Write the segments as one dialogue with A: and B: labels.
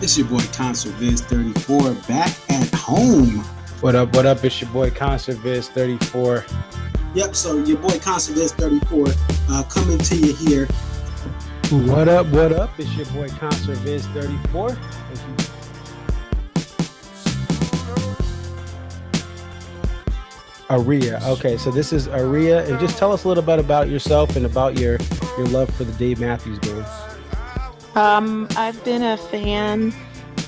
A: It's your boy Concert Viz 34 back at home.
B: What up? What up? It's your boy Concert Viz 34.
A: Yep, so your boy Concert Viz 34 coming to you here.
B: What up? What up? It's your boy Concert Viz 34. Aria. Okay, so this is Aria, and just tell us a little bit about yourself and about your love for the Dave Matthews Band.
C: I've been a fan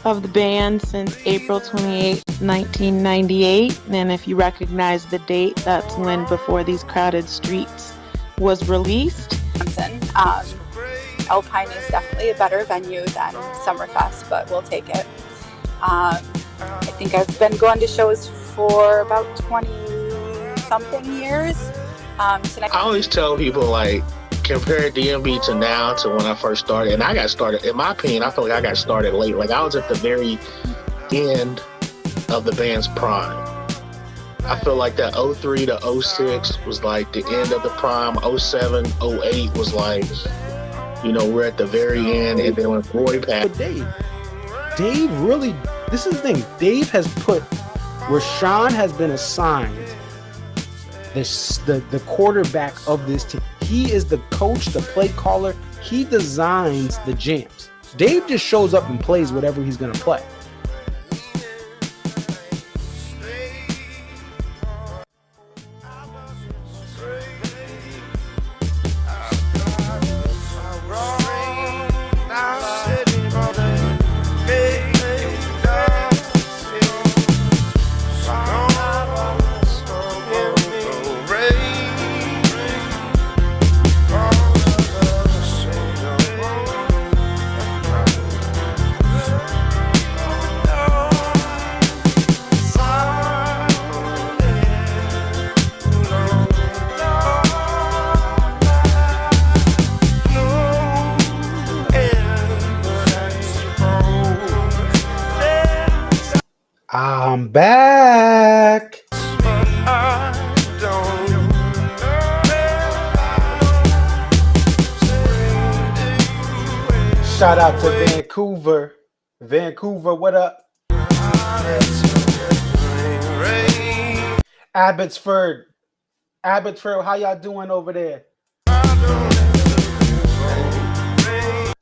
C: of the band since April 28, 1998. And if you recognize the date, that's when Before These Crowded Streets was released.
D: Alpine is definitely a better venue than Summerfest, but we'll take it. I think I've been going to shows for about 20-something years.
E: I always tell people, like, compare DMB to now to when I first started. And I got started, in my opinion, I feel like I got started late. Like, I was at the very end of the band's prime. I feel like that 03 to 06 was like the end of the prime. 07, 08 was like, you know, we're at the very end. And then when Roy passed.
B: Dave really, this is the thing. Dave has put, Rashawn has been assigned the quarterback of this team. He is the coach, the play caller. He designs the jams. Dave just shows up and plays whatever he's going to play. I'm back. Shout out to Vancouver. Vancouver, what up? Abbotsford. Abbotsford, how y'all doing over there?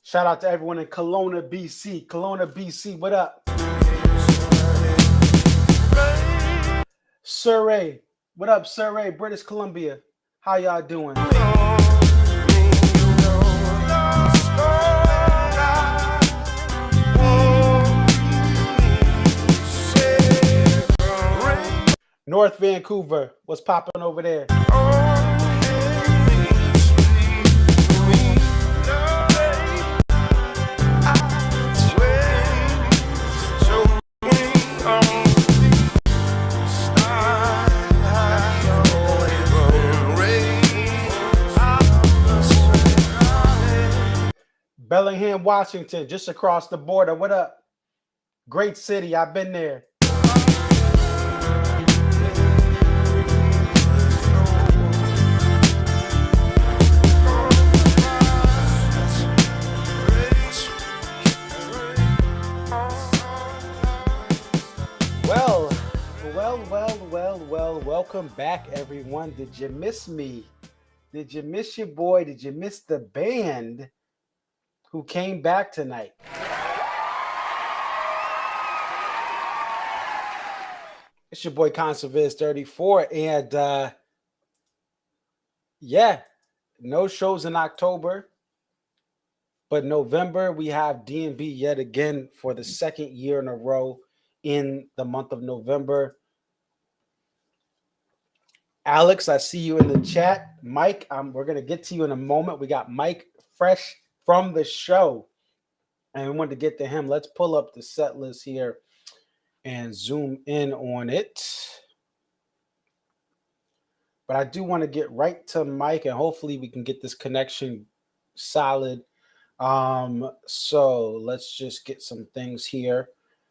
B: Shout out to everyone in Kelowna, BC. Kelowna, BC, what up? Surrey, what up, Surrey, British Columbia? How y'all doing? North Vancouver, what's popping over there? Bellingham, Washington, just across the border. What up? Great city. I've been there. Well, welcome back, everyone. Did you miss me? Did you miss your boy? Did you miss the band who came back tonight? It's your boy Concert Viz 34, and yeah, no shows in October, but November we have D&B yet again for the second year in a row in the month of November. Alex, I see you in the chat. Mike, we're gonna get to you in a moment. We got Mike fresh from the show, and we wanted to get to him. Let's pull up the set list here and zoom in on it. But I do want to get right to Mike, and hopefully we can get this connection solid. So let's just get some things here.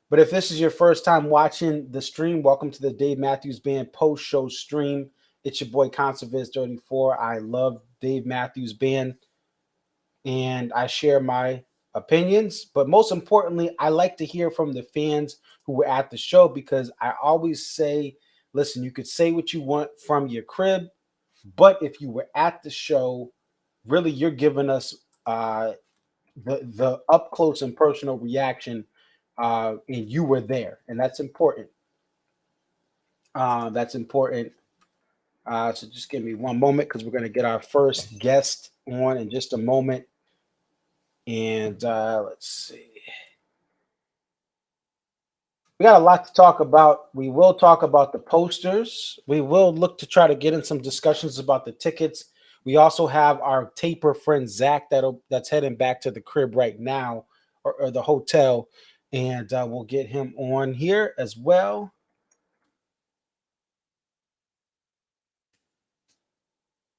B: But if this is your first time watching the stream, welcome to the Dave Matthews Band post-show stream. It's your boy Concert Viz 34. I love Dave Matthews Band, and I share my opinions, but most importantly, I like to hear from the fans who were at the show, because I always say, listen, you could say what you want from your crib, but if you were at the show, really you're giving us the up close and personal reaction, and you were there, and that's important. That's important. So just give me one moment, because we're going to get our first guest on in just a moment. And let's see. We got a lot to talk about. We will talk about the posters. We will look to try to get in some discussions about the tickets. We also have our taper friend Zach that's heading back to the crib right now, or the hotel, and we'll get him on here as well.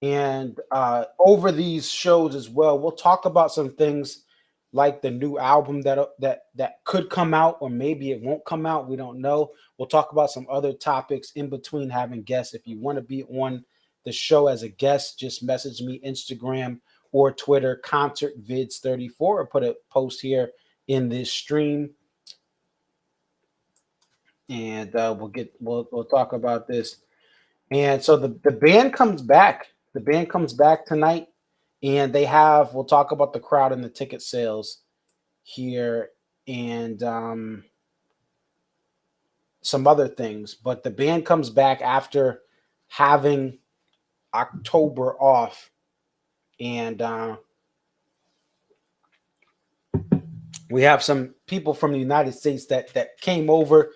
B: And over these shows as well, we'll talk about some things like the new album that could come out, or maybe it won't come out. We don't know. We'll talk about some other topics in between having guests. If you want to be on the show as a guest, just message me Instagram or Twitter, ConcertVids34, or put a post here in this stream, and we'll talk about this. And so the band comes back. The band comes back tonight, and we'll talk about the crowd and the ticket sales here, and some other things. But the band comes back after having October off, and we have some people from the United States that came over,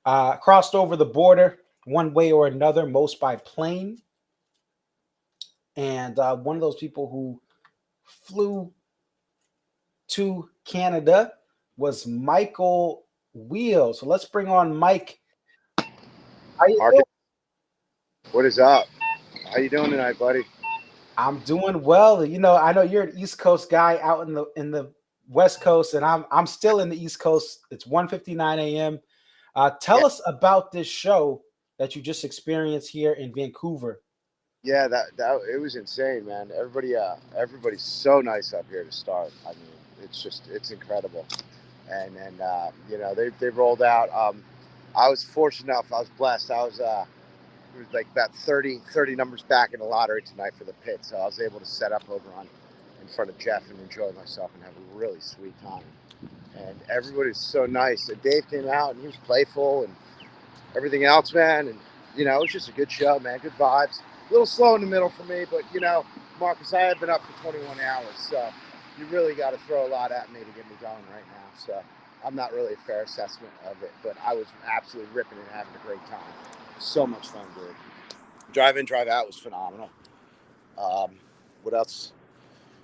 B: crossed over the border one way or another, most by plane. And one of those people who flew to Canada was Michael Wheel. So let's bring on Mike. How you doing?
F: What is up? How you doing tonight, buddy?
B: I'm doing well. You know, I know you're an East Coast guy out in the West Coast, and I'm still in the East Coast. It's 1:59 a.m. Tell us about this show that you just experienced here in Vancouver.
F: Yeah, that it was insane, man. Everybody's so nice up here to start. I mean, it's incredible, and you know they rolled out. I was fortunate enough. I was blessed. I was it was like about 30 numbers back in the lottery tonight for the pit, so I was able to set up over in front of Jeff and enjoy myself and have a really sweet time. And everybody's so nice. And Dave came out and he was playful and everything else, man. And you know, it was just a good show, man. Good vibes. A little slow in the middle for me, but you know, Marcus, I have been up for 21 hours, so you really got to throw a lot at me to get me going right now. So I'm not really a fair assessment of it, but I was absolutely ripping and having a great time. So much fun, dude. Drive in, drive out was phenomenal. What else?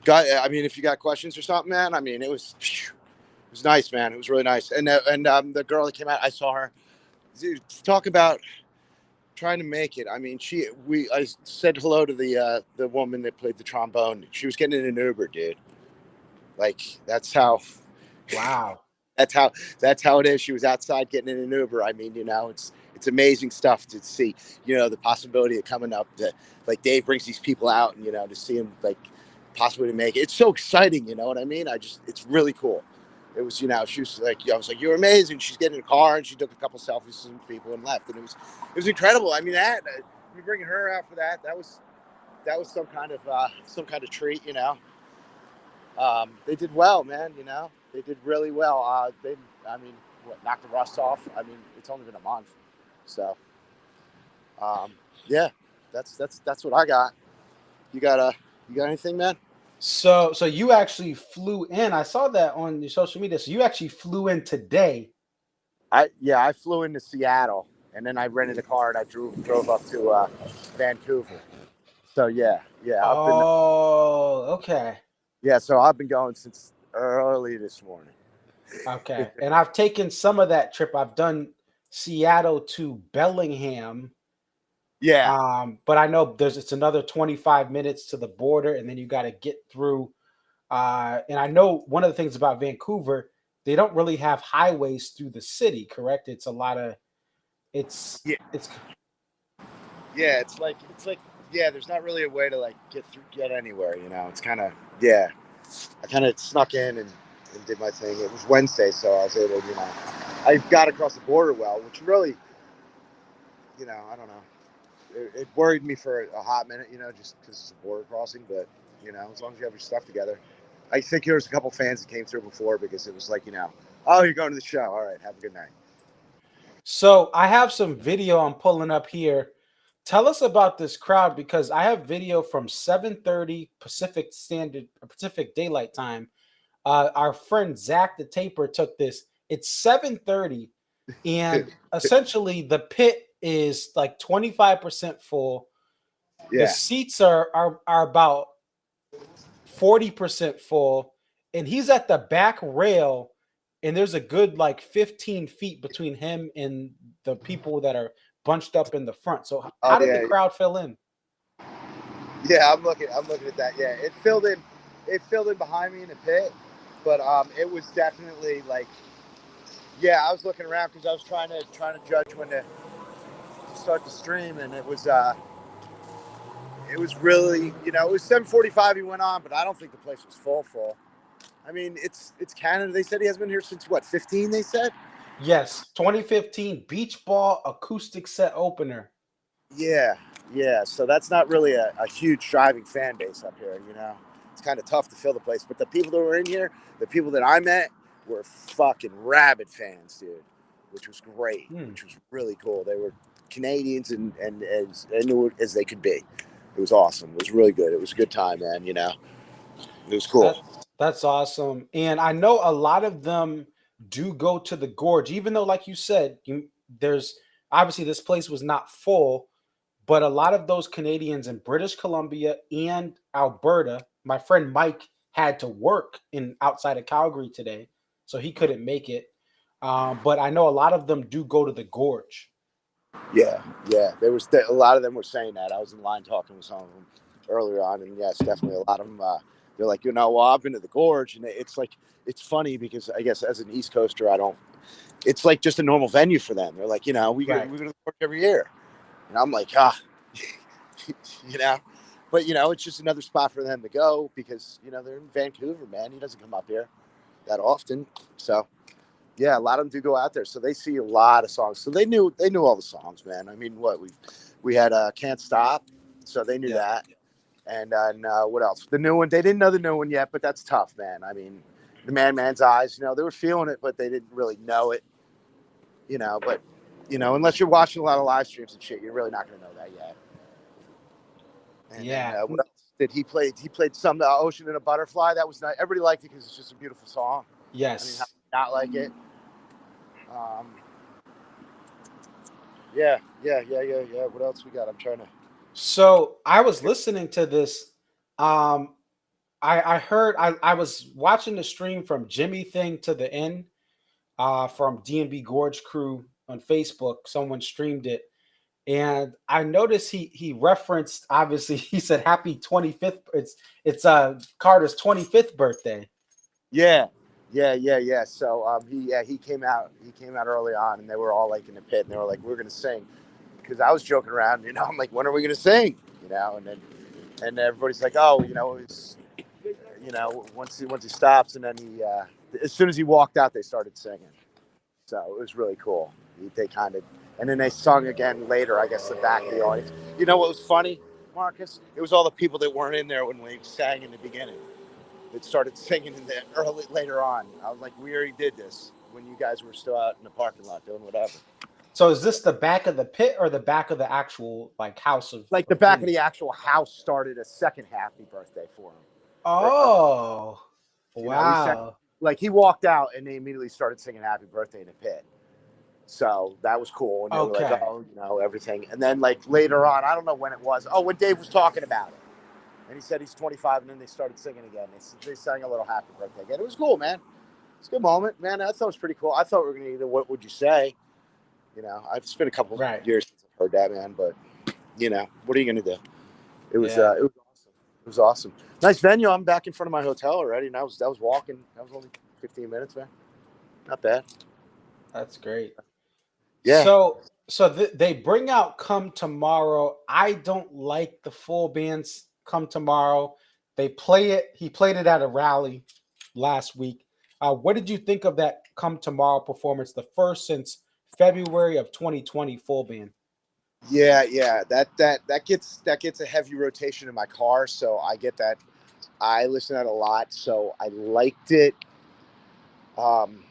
F: I mean, if you got questions or something, man. I mean, it was nice, man. It was really nice. And the girl that came out, I saw her. Dude, talk about trying to make it. I mean, I said hello to the woman that played the trombone. She was getting in an Uber, dude. Like that's how.
B: Wow.
F: That's how it is. She was outside getting in an Uber. I mean, you know, it's amazing stuff to see. You know, the possibility of coming up to, like, Dave brings these people out, and you know, to see him like possibly to make it. It's so exciting. You know what I mean? It's really cool. It was, you know, she was like, I was like, you're amazing. She's getting in a car and she took a couple selfies with some people and left, and it was incredible. I mean, me bringing her out for that was some kind of treat, you know. They did well, man. You know, they did really well. Knocked the rust off. I mean, it's only been a month, so yeah, that's what I got. You got anything, man?
B: So you actually flew in. I saw that on your social media. So you actually flew in today.
F: I flew into Seattle, and then I rented a car and I drove up to Vancouver. So yeah.
B: Okay.
F: Yeah, so I've been going since early this morning.
B: Okay. And I've taken some of that trip. I've done Seattle to Bellingham.
F: Yeah.
B: But I know it's another 25 minutes to the border, and then you got to get through. And I know one of the things about Vancouver, they don't really have highways through the city, correct? It's a lot of it's
F: there's not really a way to like get anywhere, you know. It's kind of I kind of snuck in and and did my thing. It was Wednesday, so I was able, I got across the border well, which really, I don't know. It worried me for a hot minute, just because it's a border crossing. But, as long as you have your stuff together. I think there was a couple fans that came through before because it was like, oh, you're going to the show. All right, have a good night.
B: So I have some video I'm pulling up here. Tell us about this crowd, because I have video from 7:30 Pacific Daylight Time. Our friend Zach the Taper took this. It's 7:30, and essentially the pit is like 25% full.
F: Yeah.
B: The seats are about 40% full, and he's at the back rail, and there's a good like 15 feet between him and the people that are bunched up in the front. So how did the crowd fill in?
F: Yeah, I'm looking at that. Yeah, it filled in behind me in the pit, but it was definitely like, yeah, I was looking around because I was trying to judge when to start the stream, and it was really, it was 7:45 he went on, but I don't think the place was full. I mean, it's Canada. They said he hasn't been here since what, 15? They said.
B: Yes, 2015 Beach Ball acoustic set opener.
F: Yeah. So that's not really a huge driving fan base up here. It's kind of tough to fill the place. But the people that were in here, the people that I met, were fucking rabid fans, dude, which was great, which was really cool. They were Canadians and as new as they could be. It was awesome. It was really good. It was a good time, man. It was cool.
B: That's awesome. And I know a lot of them do go to the gorge, even though, like you said, there's obviously this place was not full, but a lot of those Canadians in British Columbia and Alberta, my friend Mike had to work outside of Calgary today, so he couldn't make it. But I know a lot of them do go to the gorge.
F: Yeah. There was a lot of them were saying that. I was in line talking with some of them earlier on, and yes, definitely a lot of them. They're like, well, I've been to the gorge, and it's funny because I guess as an East Coaster, it's like just a normal venue for them. They're like, we go to the gorge every year, and I'm like, but it's just another spot for them to go because they're in Vancouver, man. He doesn't come up here that often, so. Yeah, a lot of them do go out there, so they see a lot of songs. So they knew all the songs, man. I mean, we had "Can't Stop," so they knew that. And what else? The new one, they didn't know the new one yet, but that's tough, man. I mean, "The Man's Eyes," they were feeling it, but they didn't really know it. But unless you're watching a lot of live streams and shit, you're really not going to know that yet. And then, what else did he play? He played some "Ocean and a Butterfly." That was nice. Everybody liked it because it's just a beautiful song.
B: Yes.
F: I mean, how could you not like it? Yeah. What else we got? I'm trying to.
B: So I was listening to this. I heard I was watching the stream from Jimmy Thing to the end, from D&B Gorge Crew on Facebook. Someone streamed it, and I noticed he referenced, obviously he said happy 25th. It's Carter's 25th birthday.
F: Yeah. So he came out early on, and they were all like in the pit, and they were like, we're gonna sing, because I was joking around, I'm like, when are we gonna sing, and everybody's like, oh, it's once he stops, and then he as soon as he walked out, they started singing, so it was really cool. And then they sung again later, I guess, the back of the audience. What was funny, Marcus? It was all the people that weren't in there when we sang in the beginning that started singing later on. I was like, we already did this when you guys were still out in the parking lot doing whatever.
B: So is this the back of the pit or the back of the actual house of
F: the back of the actual house started a second happy birthday for him?
B: Oh, wow.
F: He walked out and they immediately started singing happy birthday in the pit. So that was cool. And they were like, oh, everything. And then later on, I don't know when it was. Oh, when Dave was talking about it. And he said he's 25, and then they started singing again. They sang a little happy birthday again. It was cool, man. It's a good moment, man. I thought it was pretty cool. I thought we were going to either What Would You Say? It's been a couple of years since I've heard that, man. But, what are you going to do? It was awesome. It was awesome. Nice venue. I'm back in front of my hotel already. And that was walking. That was only 15 minutes, man. Not bad.
B: That's great.
F: Yeah.
B: So they bring out Come Tomorrow. I don't like the full band's Come Tomorrow. They play it. He played it at a rally last week. What did you think of that Come Tomorrow performance, the first since February of 2020 full band?
F: Yeah, that gets a heavy rotation in my car, so I get that. I listen to that a lot, so I liked it. Um,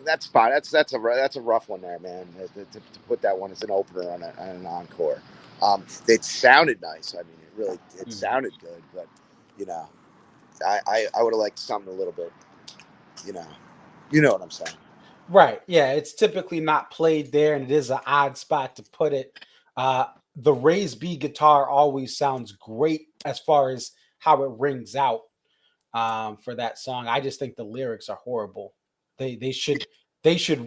F: that's fine. That's a rough one there, man. To put that one as an opener on an encore. It sounded nice. I mean, it sounded good, but you know, I would have liked something a little bit. You know what I'm saying.
B: Right. Yeah, it's typically not played there, and it is an odd spot to put it. The raised B guitar always sounds great as far as how it rings out for that song. I just think the lyrics are horrible. They should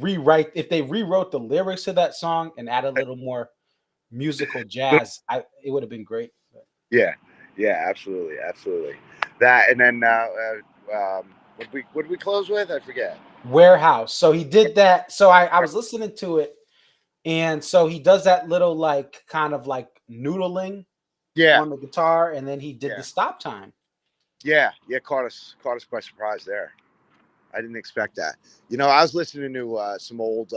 B: rewrite, if they rewrote the lyrics to that song and add a little more musical jazz. It would have been great.
F: Yeah, absolutely. That, and then what did we close with? I forget.
B: Warehouse. So he did that. So I was listening to it, and so he does that little like kind of like noodling
F: Yeah,
B: on the guitar, and then he did
F: Yeah.
B: the stop time.
F: yeah, caught us by surprise there. I didn't expect that. I was listening to some old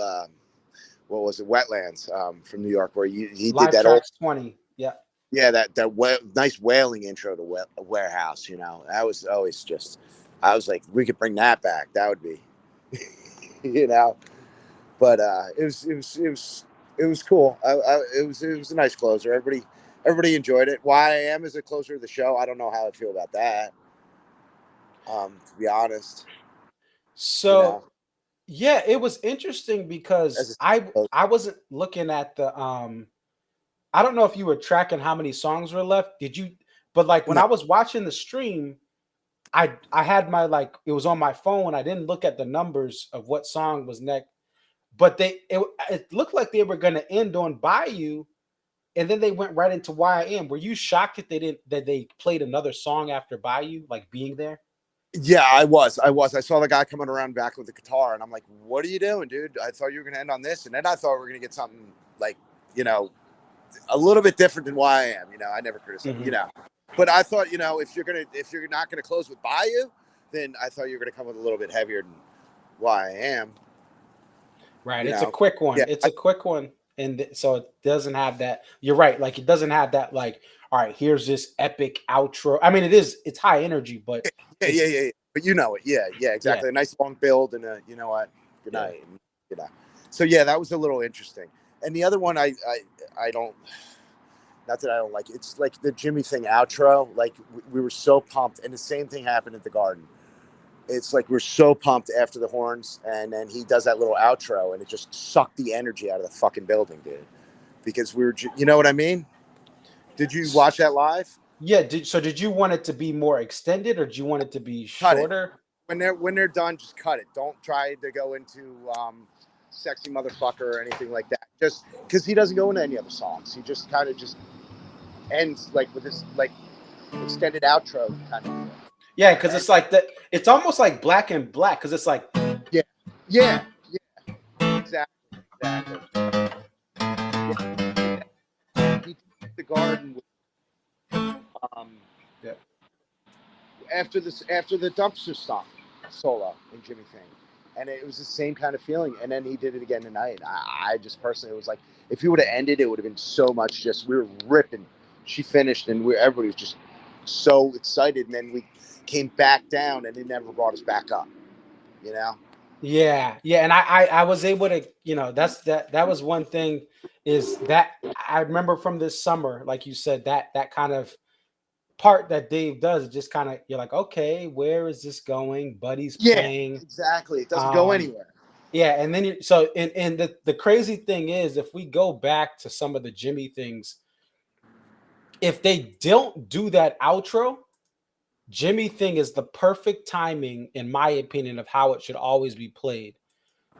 F: what was it, Wetlands from New York, where he
B: Live
F: did that
B: tracks 20. Yeah.
F: that nice wailing intro to Warehouse. That was always just. I was like, we could bring that back. That would be, But it was cool. It was a nice closer. Everybody enjoyed it. Why I am as a closer of the show, I don't know how I feel about that. To be honest,
B: So yeah, it was interesting
F: as
B: because
F: a
B: I wasn't looking at the I don't know if you were tracking how many songs were left. Did you? But like when
F: no,
B: I was watching the stream, I had my like it was on my phone. I didn't look at the numbers of what song was next, but it looked like they were going to end on Bayou, and then they went right into Why I Am. Were you shocked that they played another song after Bayou, like Being There?
F: yeah, I was. I saw the guy coming around back with the guitar, and I'm like, "What are you doing, dude? I thought you were gonna end on this," and then I thought we were gonna get something like, a little bit different than Why I Am. I never criticize, But I thought, if you're not gonna close with Bayou, then I thought you were gonna come with a little bit heavier than Why I Am.
B: Right. It's a quick one.
F: Yeah,
B: It's a quick one. And so it doesn't have that. You're right. Like it doesn't have that, like, all right, here's this epic outro. I mean, it's high energy, but
F: yeah. But you know it. Yeah, exactly.
B: yeah,
F: A nice long build and a, what, good
B: yeah.
F: night. And, So yeah, that was a little interesting. And the other one, I don't, not that I don't like, it's like the Jimmy thing outro. Like we were so pumped, and the same thing happened at the Garden. It's like we're so pumped after the horns, and then he does that little outro, and it just sucked the energy out of the fucking building, dude. Because we were, you know what I mean? Did you watch that live?
B: Yeah. Did you want it to be more extended, or do you want it to be
F: Cut it.
B: shorter?
F: When they're done, just cut it. Don't try to go into sexy motherfucker or anything like that. Just because he doesn't go into any other songs. He just kind of just ends like with this like extended outro kind of.
B: Yeah, because it's like that. It's almost like Black and Black, because it's like
F: Yeah, exactly. He did the Garden with,
B: yeah.
F: after the dumpster stomp solo in Jimmy Thing, and it was the same kind of feeling. And then he did it again tonight. I just personally, it was like if he would have ended, it would have been so much. Just we were ripping. She finished, and everybody was just so excited. And then we came back down, and it never brought us back up.
B: Yeah, and I was able to, that was one thing, is that I remember from this summer, like you said, that kind of part that Dave does, just kind of, you're like, okay, where is this going? Buddy's playing.
F: Exactly. It doesn't go anywhere.
B: Yeah, and then and the crazy thing is, if we go back to some of the Jimmy things, if they don't do that outro, Jimmy thing is the perfect timing, in my opinion, of how it should always be played.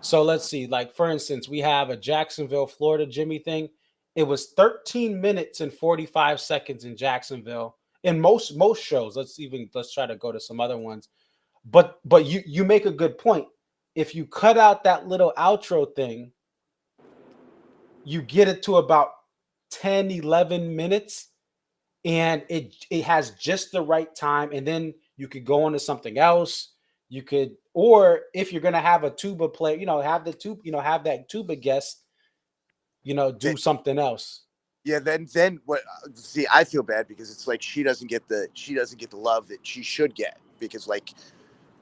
B: So let's see, like for instance, we have a Jacksonville, Florida Jimmy thing. It was 13 minutes and 45 seconds in Jacksonville. In most shows, let's try to go to some other ones. But you make a good point. If you cut out that little outro thing, you get it to about 10, 11 minutes, and it has just the right time, and then You could go into something else. You could, or if you're gonna have a tuba player, have the tuba, have that tuba guest, do something else.
F: Yeah, then what? See, I feel bad because it's like she doesn't get the love that she should get, because like,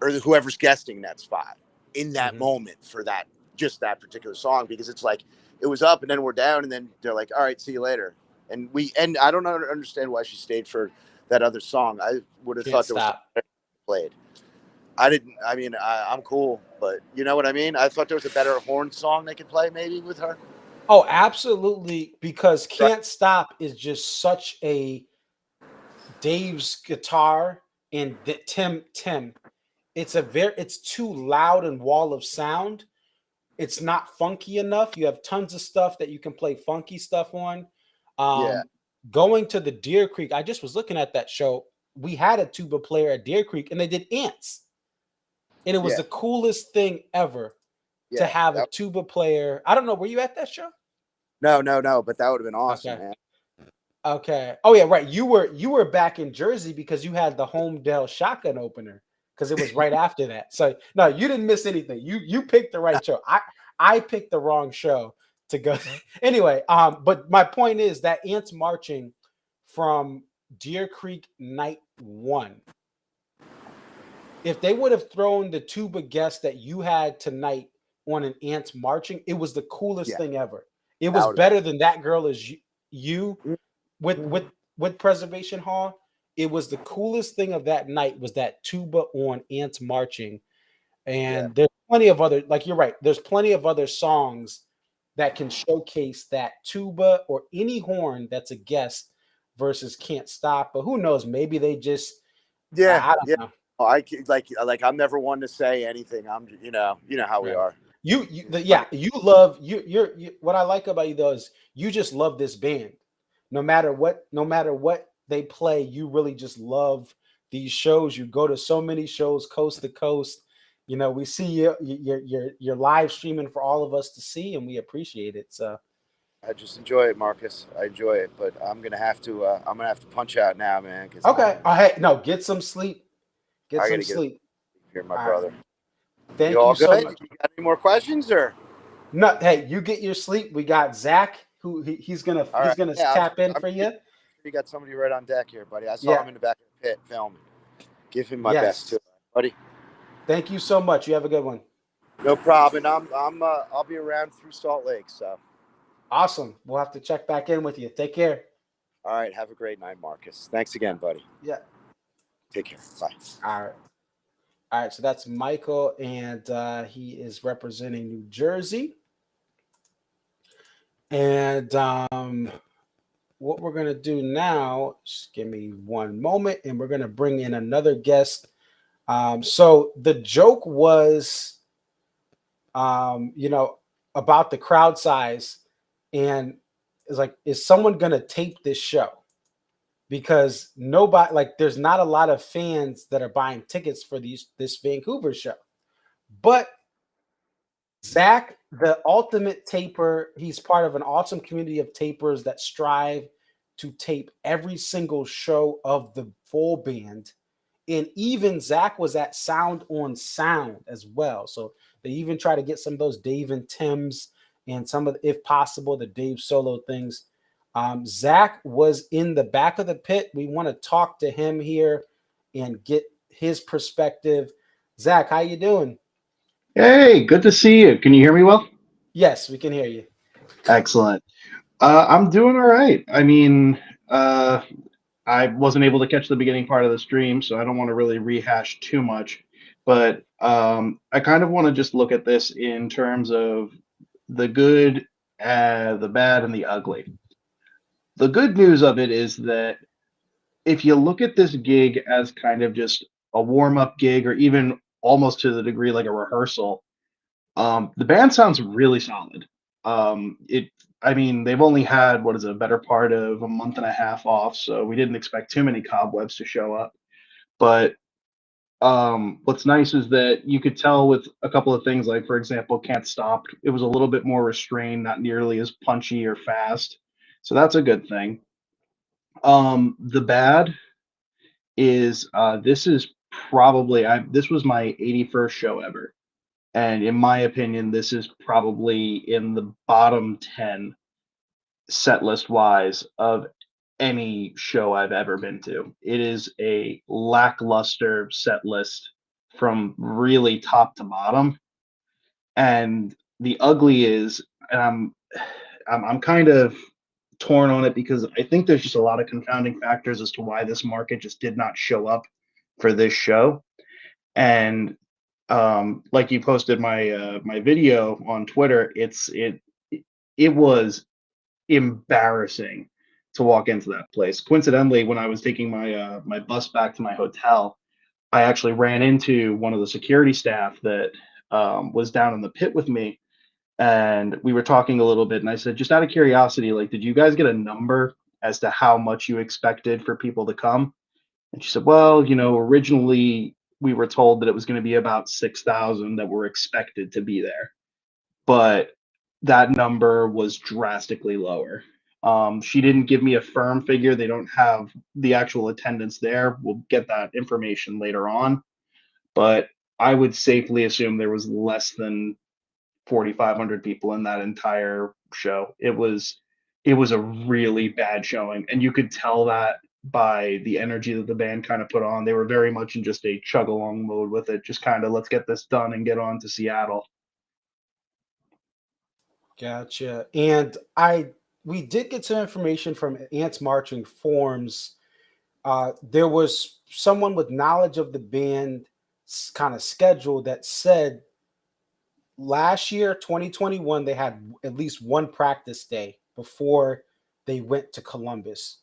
F: or whoever's guesting that spot in that moment for that particular song, because it's like it was up and then we're down and then they're like, all right, see you later. And I don't understand why she stayed for that other song. I would have
B: Can't
F: thought there was
B: stop.
F: something played. I didn't. I mean, I'm cool, but you know what I mean. I thought there was a better horn song they could play maybe with her.
B: Oh, absolutely, because Can't Stop is just such a Dave's guitar and Tim. It's too loud and wall of sound. It's not funky enough. You have tons of stuff that you can play funky stuff on.
F: Yeah.
B: Going to the Deer Creek, I just was looking at that show. We had a tuba player at Deer Creek and they did Ants. And it was the coolest thing ever to have a tuba player. I don't know. Were you at that show?
F: No, but that would have been awesome, man.
B: Okay. Oh yeah, right. You were back in Jersey because you had the Homedale shotgun opener because it was right after that. So no, you didn't miss anything. You picked the right show. I picked the wrong show to go. Anyway, but my point is that Ants Marching from Deer Creek night 1. If they would have thrown the tuba guest that you had tonight on an Ants Marching, it was the coolest thing ever. It was better than That Girl Is You with Preservation Hall. It was the coolest thing of that night was that tuba on Ants Marching. And there's plenty of other, like you're right, there's plenty of other songs that can showcase that tuba or any horn that's a guest versus Can't Stop. But who knows? Maybe they just I don't know.
F: I like I'm never one to say anything. I'm you know how we are.
B: You love you're what I like about you though is you just love this band. No matter what they play, you really just love these shows. You go to so many shows coast to coast. We see you're live streaming for all of us to see, and we appreciate it. So
F: I just enjoy it, Marcus. I enjoy it, but I'm gonna have to punch out now, man.
B: Okay. Hey, no, get some sleep. Get some sleep.
F: Here, my brother.
B: Thank you so much.
F: You got any more questions or?
B: No. Hey, you get your sleep. We got Zach, who he's gonna tap in for you.
F: You got somebody right on deck here, buddy. I saw him in the back of the pit filming. Give him my best too, buddy.
B: Thank you so much. You have a good one.
F: No problem. I'll be around through Salt Lake. So
B: awesome. We'll have to check back in with you. Take care.
F: All right. Have a great night, Marcus. Thanks again, buddy.
B: Yeah.
F: Take care. Bye.
B: All right. So that's Michael, and he is representing New Jersey. And what we're going to do now, just give me one moment, and we're going to bring in another guest. So the joke was, about the crowd size, and it's like, is someone going to tape this show? Because nobody, like, there's not a lot of fans that are buying tickets for this Vancouver show. But Zach, the ultimate taper, he's part of an awesome community of tapers that strive to tape every single show of the full band. And even Zach was at Sound on Sound as well. So they even try to get some of those Dave and Tim's and some of, if possible, the Dave solo things. Zach was in the back of the pit. We want to talk to him here and get his perspective. Zach, how you doing?
G: Hey, good to see you. Can you hear me well?
B: Yes, we can hear you.
G: Excellent. I'm doing all right. I mean, I wasn't able to catch the beginning part of the stream, so I don't want to really rehash too much. But I kind of want to just look at this in terms of the good, the bad, and the ugly. The good news of it is that if you look at this gig as kind of just a warm-up gig, or even almost to the degree like a rehearsal, the band sounds really solid. They've only had, a better part of a month and a half off, so we didn't expect too many cobwebs to show up. But what's nice is that you could tell with a couple of things, like, for example, Can't Stop, it was a little bit more restrained, not nearly as punchy or fast. So that's a good thing. The bad is this is this was my 81st show ever. And in my opinion, this is probably in the bottom 10 set list wise of any show I've ever been to. It is a lackluster set list from really top to bottom. And the ugly is, and I'm kind of torn on it because I think there's just a lot of confounding factors as to why this market just did not show up for this show. And like you posted my video on Twitter, it was embarrassing to walk into that place. Coincidentally, when I was taking my bus back to my hotel, I actually ran into one of the security staff that was down in the pit with me, and we were talking a little bit. And I said, just out of curiosity, like, did you guys get a number as to how much you expected for people to come? And she said, well, originally we were told that it was going to be about 6,000 that were expected to be there, but that number was drastically lower. She didn't give me a firm figure. They don't have the actual attendance there. We'll get that information later on, but I would safely assume there was less than 4,500 people in that entire show. It was a really bad showing, and you could tell that by the energy that the band kind of put on. They were very much in just a chug along mode with it, just kind of let's get this done and get on to Seattle.
B: Gotcha. And we did get some information from Ants Marching Forms. There was someone with knowledge of the band kind of schedule that said last year, 2021, they had at least one practice day before they went to Columbus.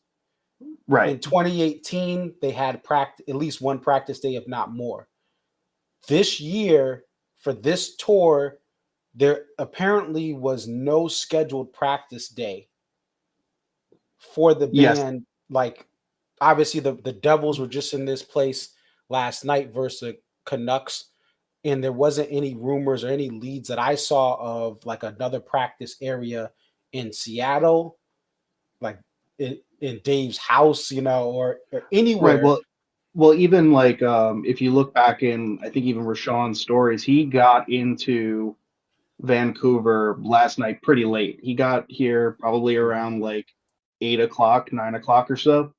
G: Right.
B: In 2018, they had at least one practice day, if not more. This year, for this tour, there apparently was no scheduled practice day for the band. Yes. Like, obviously, the Devils were just in this place last night versus the Canucks, and there wasn't any rumors or any leads that I saw of like another practice area in Seattle, like in Dave's house, or anywhere.
G: Right. Well, even like if you look back in, I think even Rashawn's stories, he got into Vancouver last night pretty late. He got here probably around like 8 o'clock, 9 o'clock or so.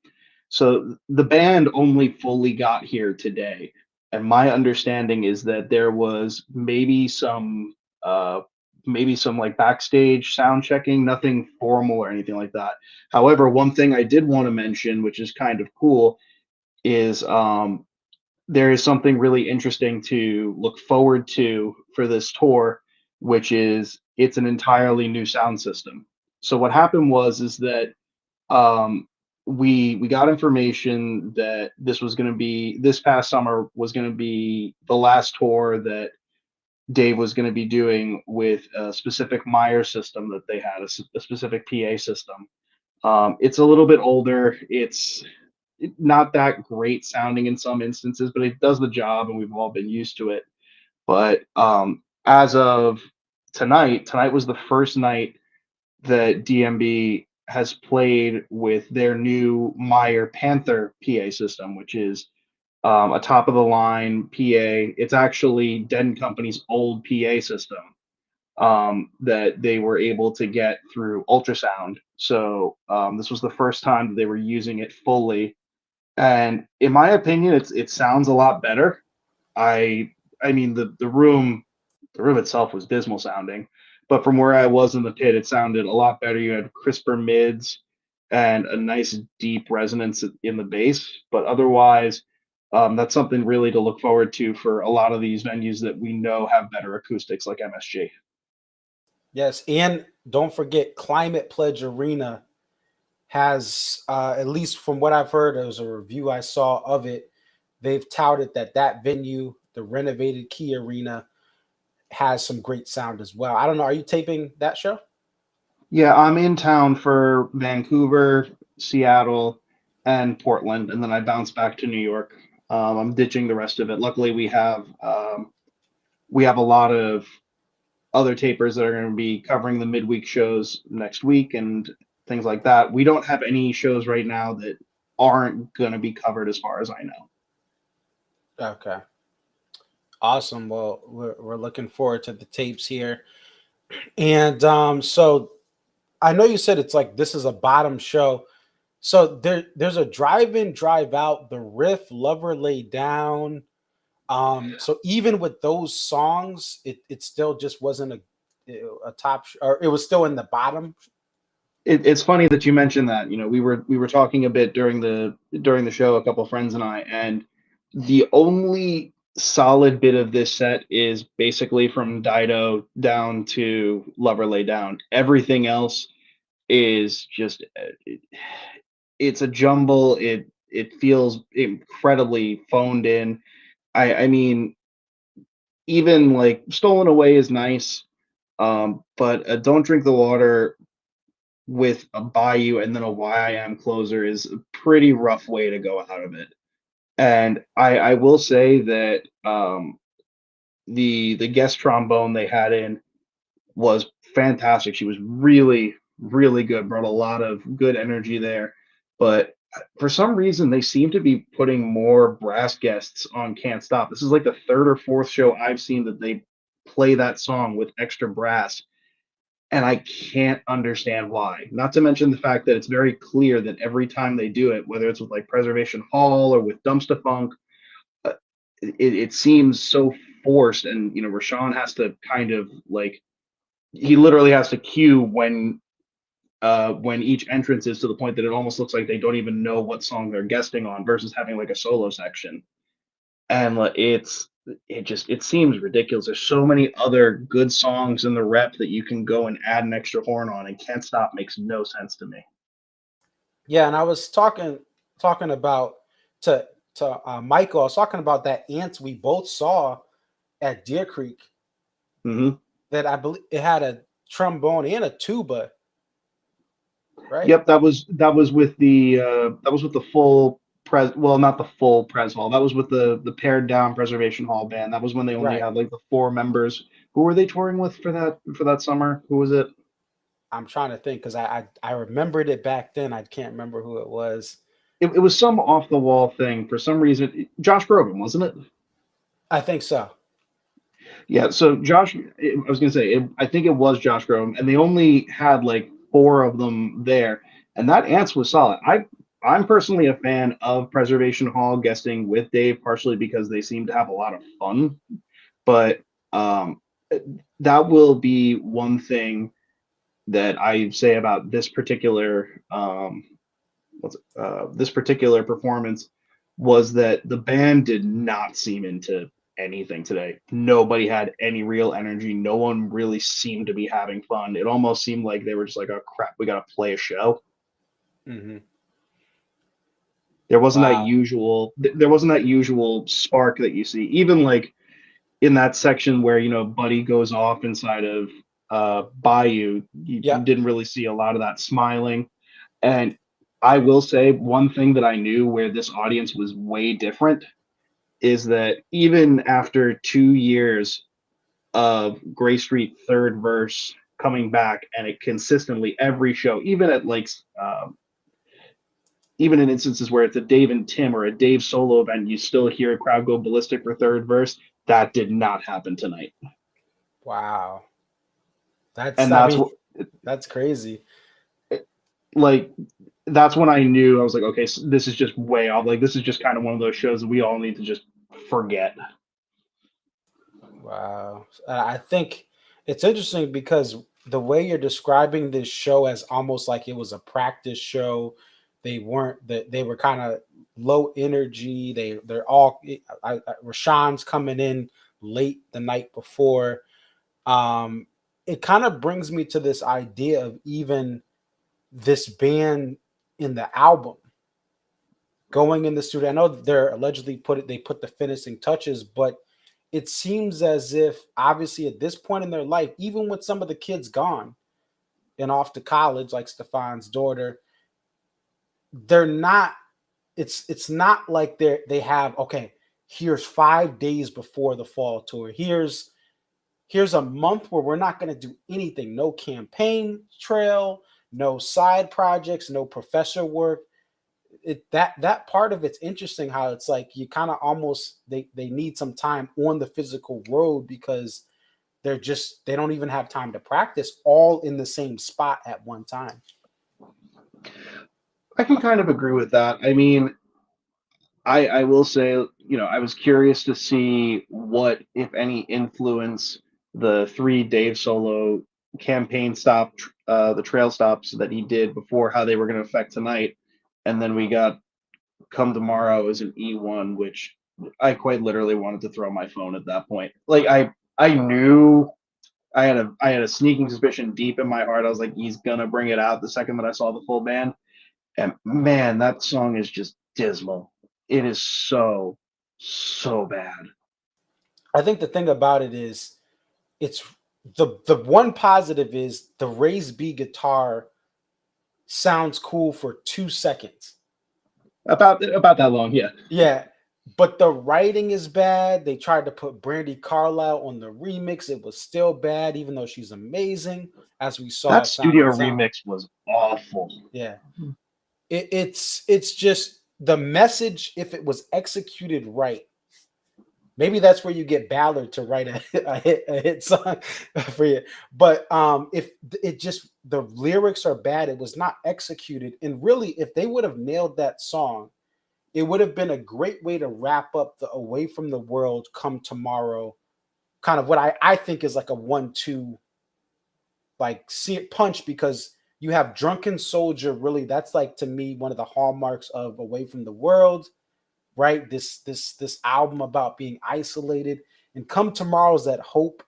G: So the band only fully got here today. And my understanding is that there was maybe some like backstage sound checking, nothing formal or anything like that. However, one thing I did want to mention, which is kind of cool, is there is something really interesting to look forward to for this tour, which is it's an entirely new sound system. So what happened is that we got information that this past summer was going to be the last tour that Dave was going to be doing with a specific Meyer system that they had, a specific PA system. It's a little bit older. It's not that great sounding in some instances, but it does the job, and we've all been used to it. But as of tonight was the first night that DMB has played with their new Meyer Panther PA system, which is a top of the line PA. It's actually Dead & Company's old PA system that they were able to get through ultrasound. So this was the first time that they were using it fully. And in my opinion, it sounds a lot better. I mean the room itself was dismal sounding, but from where I was in the pit, it sounded a lot better. You had crisper mids and a nice deep resonance in the bass. But otherwise, that's something really to look forward to for a lot of these venues that we know have better acoustics, like MSG.
B: Yes, and don't forget, Climate Pledge Arena has, at least from what I've heard, there was a review I saw of it. They've touted that venue, the renovated Key Arena, has some great sound as well. I don't know. Are you taping that show?
G: Yeah, I'm in town for Vancouver, Seattle, and Portland, and then I bounce back to New York. I'm ditching the rest of it. Luckily, we have a lot of other tapers that are going to be covering the midweek shows next week and things like that. We don't have any shows right now that aren't going to be covered as far as I know.
B: Okay. Awesome. Well, we're looking forward to the tapes here. And so I know you said it's like this is a bottom show. So there's a drive in, drive out, the riff, lover lay down. So even with those songs, it still just wasn't a top or it was still in the bottom.
G: It's funny that you mentioned that. You know, we were talking a bit during the show, a couple of friends and I, and the only solid bit of this set is basically from Dido down to Lover Lay Down. Everything else is just it's a jumble. It feels incredibly phoned in. I mean, even like Stolen Away is nice, but Don't Drink the Water with a Bayou and then a YIM closer is a pretty rough way to go out of it. And I will say that the guest trombone they had in was fantastic. She was really, really good, brought a lot of good energy there. But for some reason, they seem to be putting more brass guests on Can't Stop. This is like the third or fourth show I've seen that they play that song with extra brass. And I can't understand why. Not to mention the fact that it's very clear that every time they do it, whether it's with like Preservation Hall or with Dumpsta Funk, uh, it seems so forced. And, you know, Rashawn has to kind of like he literally has to cue when each entrance is to the point that it almost looks like they don't even know what song they're guesting on versus having like a solo section. And it seems ridiculous. There's so many other good songs in the rep that you can go and add an extra horn on, and Can't Stop makes no sense to me.
B: Yeah, and I was talking about to Michael. I was talking about that ants we both saw at Deer Creek.
G: Hmm.
B: That I believe it had a trombone and a tuba, right?
G: Yep, that was with the full not the full Pres Hall. That was with the pared down Preservation Hall band. That was when they only
B: Right.
G: had like the four members. Who were they touring with for that summer? Who was it?
B: I'm trying to think because I remembered it back then. I can't remember who it was.
G: It was some off the wall thing for some reason. Josh Groban, wasn't it?
B: I think so.
G: Yeah. So I was gonna say, I think it was Josh Groban, and they only had like four of them there, and that Ants was solid. I'm personally a fan of Preservation Hall guesting with Dave, partially because they seem to have a lot of fun. But um, that will be one thing that I say about this particular performance was that the band did not seem into anything today. Nobody had any real energy. No one really seemed to be having fun. It almost seemed like they were just like, "Oh crap, we got to play a show."
B: Mm-hmm.
G: There wasn't that
B: Wow.
G: usual spark that you see. Even like in that section where Buddy goes off inside of Bayou, you
B: Yep.
G: didn't really see a lot of that smiling. And I will say one thing that I knew where this audience was way different is that even after 2 years of Gray Street third verse coming back, and it consistently every show, even at like even in instances where it's a Dave and Tim or a Dave solo event, you still hear a crowd go ballistic for third verse. That did not happen tonight.
B: Wow. That's
G: And
B: I
G: that's
B: mean
G: what
B: that's crazy.
G: like that's when I knew. I was like, okay, so this is just way off. Like this is just kind of one of those shows that we all need to just forget.
B: Wow. I think it's interesting because the way you're describing this show as almost like it was a practice show. They weren't that they were kind of low energy. They're all Rashawn's coming in late the night before. Um, it kind of brings me to this idea of even this band in the album going in the studio. I know they're allegedly they put the finishing touches, but it seems as if obviously at this point in their life, even with some of the kids gone and off to college, like Stefan's daughter, they're not. It's not like they have okay. Here's 5 days before the fall tour. Here's a month where we're not going to do anything. No campaign trail, no side projects, no professor work. that part of it's interesting how it's like you kind of almost they need some time on the physical road because they don't even have time to practice all in the same spot at one time.
G: I can kind of agree with that. I mean, I will say, I was curious to see what, if any, influence the 3 Dave Solo campaign the trail stops that he did before, how they were going to affect tonight. And then we got Come Tomorrow as an E1, which I quite literally wanted to throw my phone at that point. Like I knew I had a sneaking suspicion deep in my heart. I was like, he's gonna bring it out the second that I saw the full band. And man, that song is just dismal. It is so, so bad.
B: I think the thing about it is it's the one positive is the raised B guitar sounds cool for 2 seconds.
G: About that long, yeah.
B: Yeah, but the writing is bad. They tried to put Brandy Carlisle on the remix. It was still bad, even though she's amazing, as we saw.
G: That studio remix was awful.
B: Yeah, it's just the message. If it was executed right, maybe that's where you get Ballard to write a hit song for you. But if it just the lyrics are bad, it was not executed. And really, if they would have nailed that song, it would have been a great way to wrap up the Away from the World, Come Tomorrow, kind of what I think is like a 1-2, like see it punch, because you have Drunken Soldier. Really, that's like to me one of the hallmarks of Away from the World, right? This album about being isolated, and Come Tomorrow is that hope,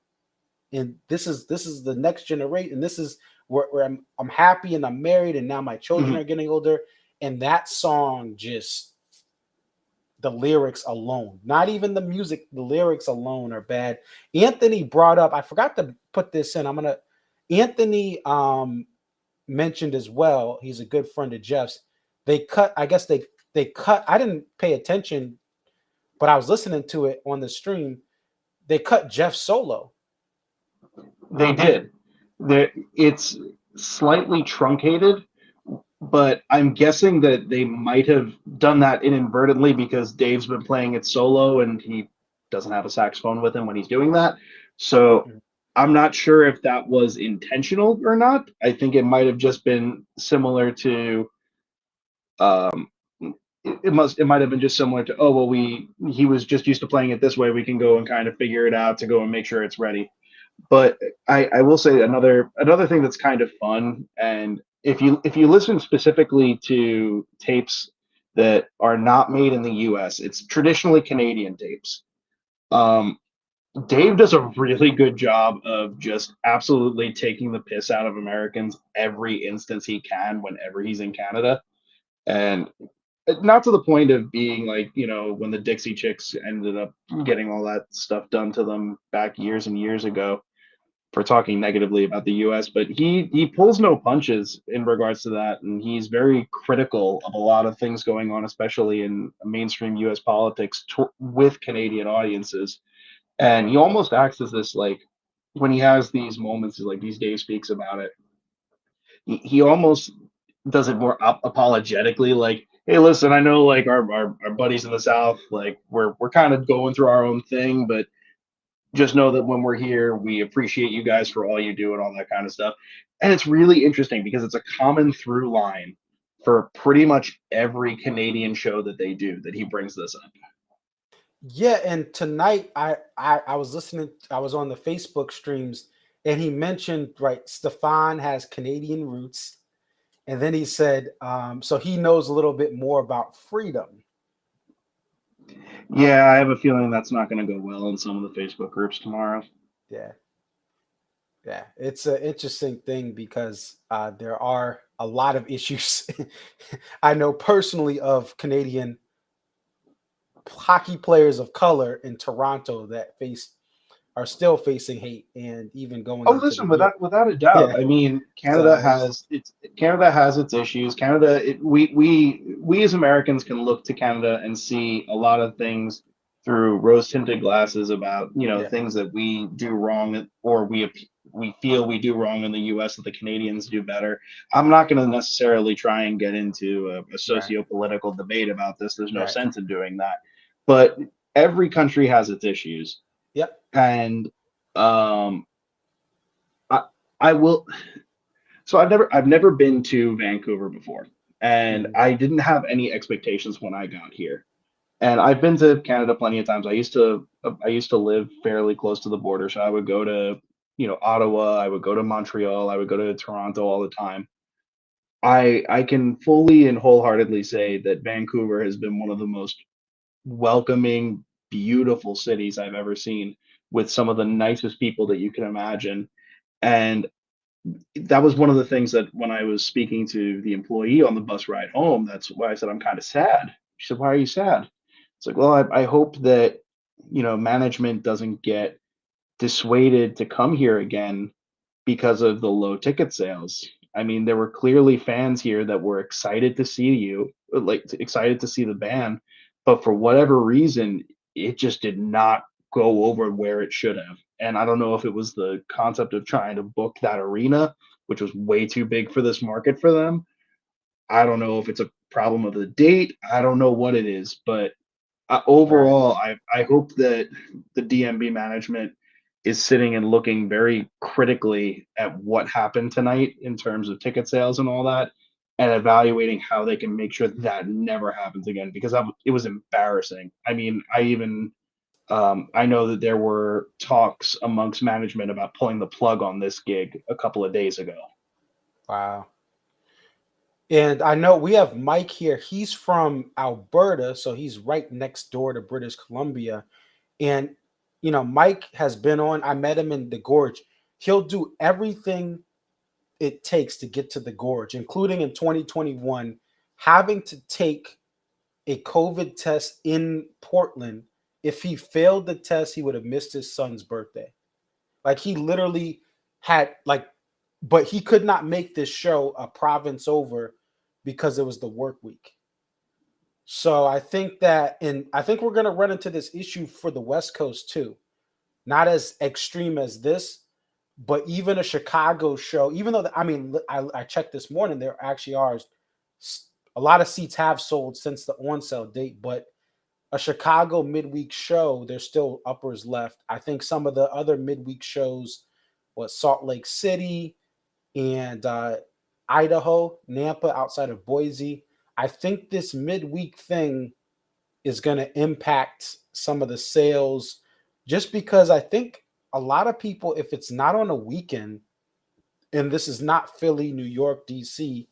B: and this is the next generation, and this is where I'm happy and I'm married and now my children are getting older, and that song just. The lyrics alone, not even the music, the lyrics alone are bad. Anthony brought up, I forgot to put this in. Anthony mentioned as well, he's a good friend of Jeff's. They cut, I guess they cut, I didn't pay attention, but I was listening to it on the stream. They cut Jeff Solo.
G: They did. It's slightly truncated, but I'm guessing that they might have done that inadvertently because Dave's been playing it solo and he doesn't have a saxophone with him when he's doing that. So I'm not sure if that was intentional or not. I think it might have just been similar to it might have been just similar to, oh well, he was just used to playing it this way, we can go and kind of figure it out to go and make sure it's ready. But I will say another thing that's kind of fun, and if you listen specifically to tapes that are not made in the US, it's traditionally Canadian tapes. Dave does a really good job of just absolutely taking the piss out of Americans every instance he can whenever he's in Canada. And not to the point of being like, when the Dixie Chicks ended up getting all that stuff done to them back years and years ago, for talking negatively about the US, but he pulls no punches in regards to that, and he's very critical of a lot of things going on, especially in mainstream US politics with Canadian audiences. And he almost acts as this, like, when he has these moments, like these Dave speaks about it, he almost does it more apologetically, like, hey, listen, I know like our buddies in the South, like we're kind of going through our own thing, but just know that when we're here, we appreciate you guys for all you do and all that kind of stuff. And it's really interesting because it's a common through line for pretty much every Canadian show that they do, that he brings this up.
B: Yeah, and tonight I was listening, I was on the Facebook streams, and he mentioned, right, Stefan has Canadian roots, and then he said, so he knows a little bit more about freedom.
G: Yeah, I have a feeling that's not going to go well in some of the Facebook groups tomorrow.
B: Yeah, it's an interesting thing because there are a lot of issues. I know personally of Canadian hockey players of color in Toronto that are still facing hate and even going.
G: Oh, listen, without a doubt. Yeah. I mean, Canada has its issues. Canada, we as Americans can look to Canada and see a lot of things through rose-tinted glasses about things that we do wrong or we we feel we do wrong in the U.S. that the Canadians do better. I'm not going to necessarily try and get into a socio-political debate about this. There's no sense in doing that. But every country has its issues.
B: Yep.
G: And I will. So I've never been to Vancouver before, and I didn't have any expectations when I got here. And I've been to Canada plenty of times. I used to live fairly close to the border, so I would go to, Ottawa, I would go to Montreal, I would go to Toronto all the time. I can fully and wholeheartedly say that Vancouver has been one of the most welcoming, beautiful cities I've ever seen, with some of the nicest people that you can imagine. And that was one of the things that when I was speaking to the employee on the bus ride home, that's why I said I'm kind of sad. She said, "Why are you sad?" It's like, well, I hope that management doesn't get dissuaded to come here again because of the low ticket sales. I mean, there were clearly fans here that were excited to see you, like excited to see the band, but for whatever reason, it just did not go over where it should have. And I don't know if it was the concept of trying to book that arena, which was way too big for this market for them. I don't know if it's a problem of the date. I don't know what it is, but overall, I hope that the DMB management is sitting and looking very critically at what happened tonight in terms of ticket sales and all that, and evaluating how they can make sure that never happens again, because it was embarrassing. I mean, I know that there were talks amongst management about pulling the plug on this gig a couple of days ago.
B: Wow. And I know we have Mike here. He's from Alberta, so he's right next door to British Columbia. And, Mike has been on. I met him in the Gorge. He'll do everything it takes to get to the Gorge, including in 2021, having to take a COVID test in Portland. If he failed the test, he would have missed his son's birthday. Like, he literally had, but he could not make this show a province over because it was the work week. So I think we're going to run into this issue for the West Coast too. Not as extreme as this, but even a Chicago show, even though, I checked this morning, there actually are a lot of seats have sold since the on sale date, but a Chicago midweek show, there's still uppers left. I think some of the other midweek shows, Salt Lake City and Idaho, Nampa outside of Boise. I think this midweek thing is going to impact some of the sales, just because I think a lot of people, if it's not on a weekend, and this is not Philly, New York, DC,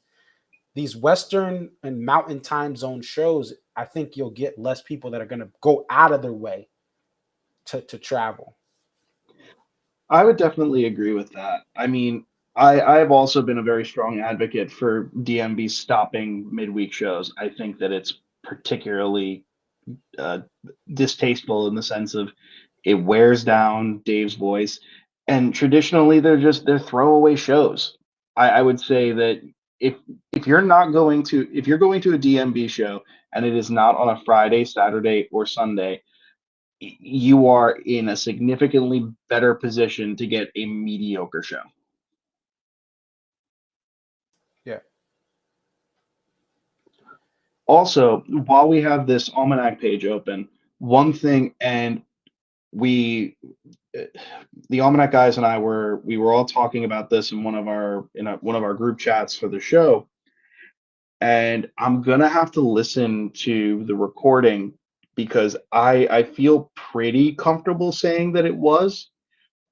B: these Western and Mountain time zone shows, I think you'll get less people that are going to go out of their way to travel.
G: I would definitely agree with that. I mean, I've also been a very strong advocate for DMB stopping midweek shows. I think that it's particularly distasteful in the sense of it wears down Dave's voice, and traditionally they're throwaway shows. I would say that if you're going to a DMB show and it is not on a Friday, Saturday, or Sunday, you are in a significantly better position to get a mediocre show.
B: Yeah.
G: Also, while we have this almanac page open, one thing, and the almanac guys and we were all talking about this in one of our group chats for the show, and I'm gonna have to listen to the recording because I feel pretty comfortable saying that it was.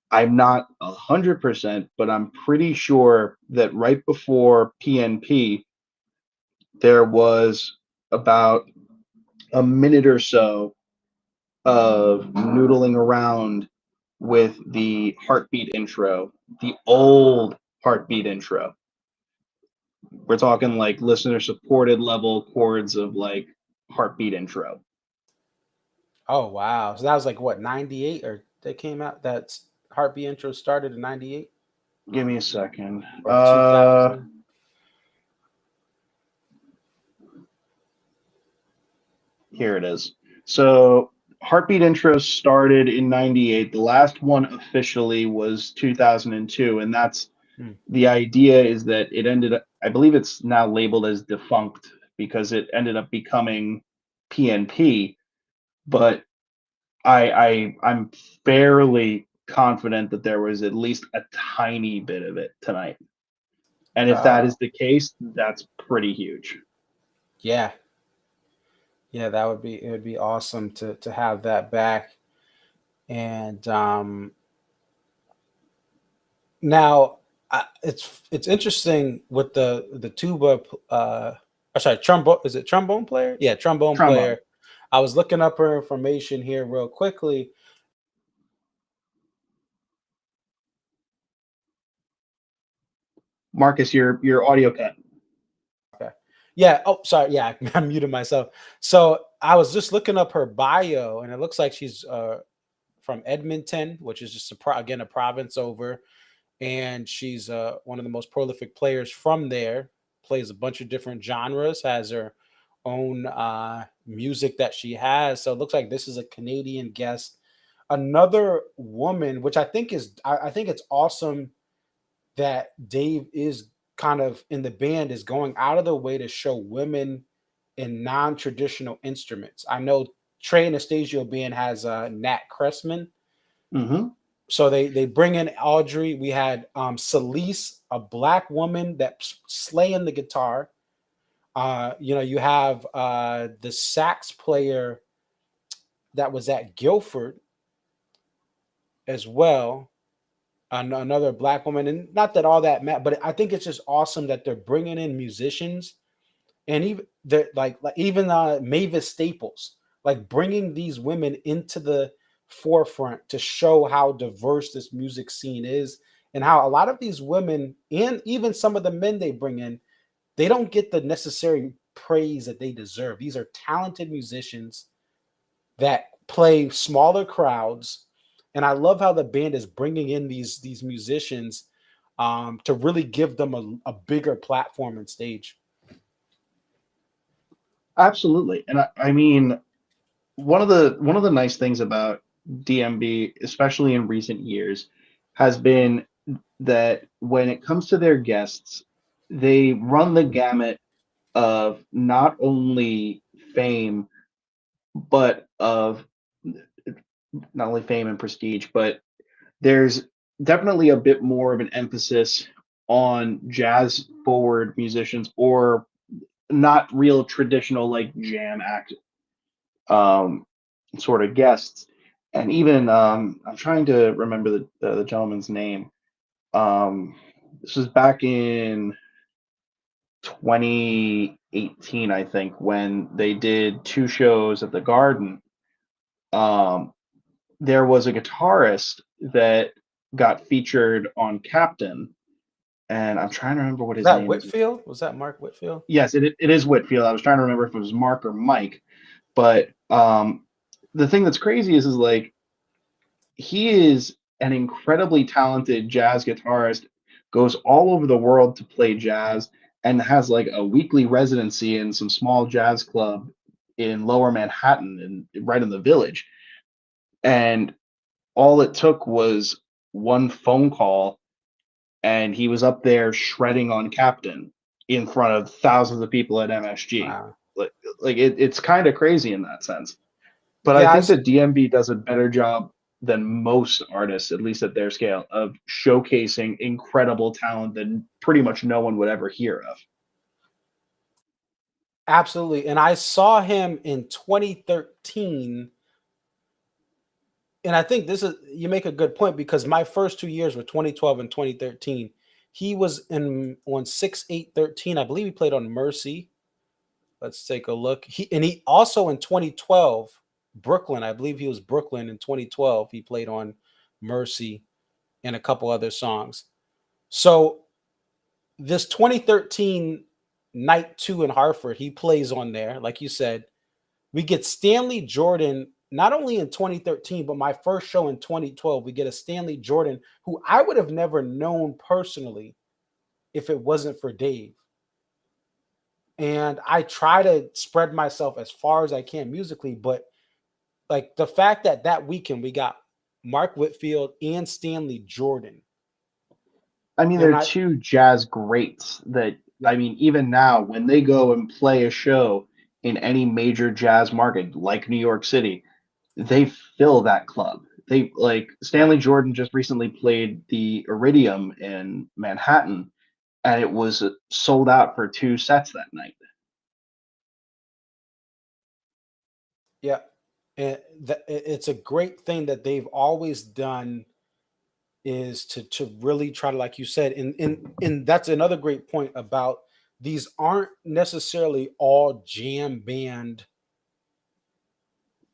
G: I'm not 100%, but I'm pretty sure that right before PNP, there was about a minute or so of noodling around with the heartbeat intro, the old heartbeat intro. We're talking like listener supported level chords of like heartbeat intro.
B: Oh, wow. So that was like what, 98, or they came out, that heartbeat intro started in 98
G: Give me a second.
B: or 2000?
G: Here it is. So Heartbeat Intro started in '98. The last one officially was 2002, and that's
B: Hmm.
G: the idea is that it ended up. I believe it's now labeled as defunct because it ended up becoming PNP. But I'm fairly confident that there was at least a tiny bit of it tonight. And if that
B: Uh,
G: is the case, that's pretty huge.
B: yeah, yeah, it would be awesome to have that back. And now it's interesting with the tuba. Sorry, trombone. Is it trombone player? Yeah, trombone
G: Trombone.
B: player. I was looking up her information here real quickly.
G: Marcus, your audio cut.
B: Okay. Yeah. Oh, sorry. Yeah, I muted myself. So I was just looking up her bio, and it looks like she's from Edmonton, which is just again a province over, and she's one of the most prolific players from there. Plays a bunch of different genres, has her own music that she has. So it looks like this is a Canadian guest. Another woman, which I think it's awesome that Dave is kind of in the band is going out of the way to show women in non-traditional instruments. I know Trey Anastasio band has Nat Cressman,
G: Mm-hmm.
B: so they bring in Audrey. We had Celise, a black woman that's slaying the guitar. You have the sax player that was at Guildford as well, another black woman. And not that all that matters, but I think it's just awesome that they're bringing in musicians, and even they're like even Mavis Staples, like bringing these women into the forefront to show how diverse this music scene is, and how a lot of these women and even some of the men they bring in, they don't get the necessary praise that they deserve. These are talented musicians that play smaller crowds, and I love how the band is bringing in these musicians to really give them a bigger platform and stage.
G: Absolutely. And I mean, one of the nice things about DMB, especially in recent years, has been that when it comes to their guests, they run the gamut of not only fame, but of not only fame and prestige, but there's definitely a bit more of an emphasis on jazz forward musicians or not real traditional like jam act um, sort of guests. And even I'm trying to remember the gentleman's name. Um, this was back in 2018, I think, when they did two shows at the Garden. Um, there was a guitarist that got featured on Captain, and I'm trying to remember what
B: Was
G: his
B: that
G: name is.
B: Whitfield? Was that Mark Whitfield?
G: Yes, it is Whitfield. I was trying to remember if it was Mark or Mike, but the thing that's crazy is like he is an incredibly talented jazz guitarist, goes all over the world to play jazz, and has like a weekly residency in some small jazz club in Lower Manhattan and right in the Village. And all it took was one phone call, and he was up there shredding on Captain in front of thousands of people at MSG.
B: Wow.
G: It's kind of crazy in that sense. But I
B: Yeah,
G: think that DMB does a better job than most artists, at least at their scale, of showcasing incredible talent that pretty much no one would ever hear of.
B: absolutely. And I saw him in 2013. And I think you make a good point, because my first 2 years were 2012 and 2013. He was in on 6/8/13. I believe he played on Mercy. Let's take a look. He also in 2012, Brooklyn. I believe he was Brooklyn in 2012. He played on Mercy and a couple other songs. So this 2013 night 2 in Hartford, he plays on there. Like you said, we get Stanley Jordan not only in 2013, but my first show in 2012. We get a Stanley Jordan who I would have never known personally if it wasn't for Dave. And I try to spread myself as far as I can musically, but like the fact that that weekend we got Mark Whitfield and Stanley Jordan.
G: I mean,
B: And
G: they're two jazz greats that, I mean, even now when they go and play a show in any major jazz market like New York City, they fill that club. They like Stanley Jordan just recently played the Iridium in Manhattan, and it was sold out for 2 sets that night.
B: yeah, and it's a great thing that they've always done is to really try to, like you said, and that's another great point about these aren't necessarily all jam band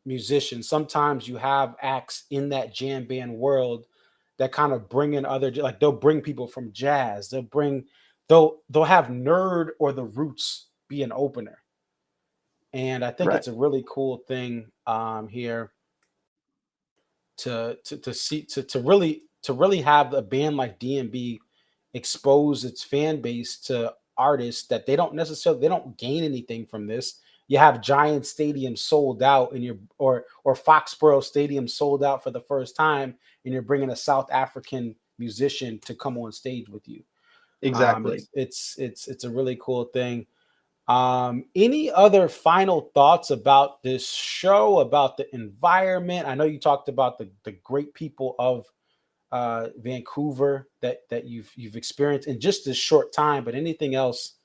B: musicians. Sometimes you have acts in that jam band world that kind of bring in other, like they'll bring people from jazz. They'll have Nerd or the Roots be an opener, and I think
G: Right.
B: it's a really cool thing here to see to really have a band like DMB expose its fan base to artists that they don't gain anything from this. You have Giant Stadium sold out, and or Foxborough Stadium sold out for the first time, and you're bringing a South African musician to come on stage with you.
G: Exactly.
B: It's a really cool thing. Any other final thoughts about this show, about the environment? I know you talked about the great people of Vancouver that you've experienced in just this short time, but anything else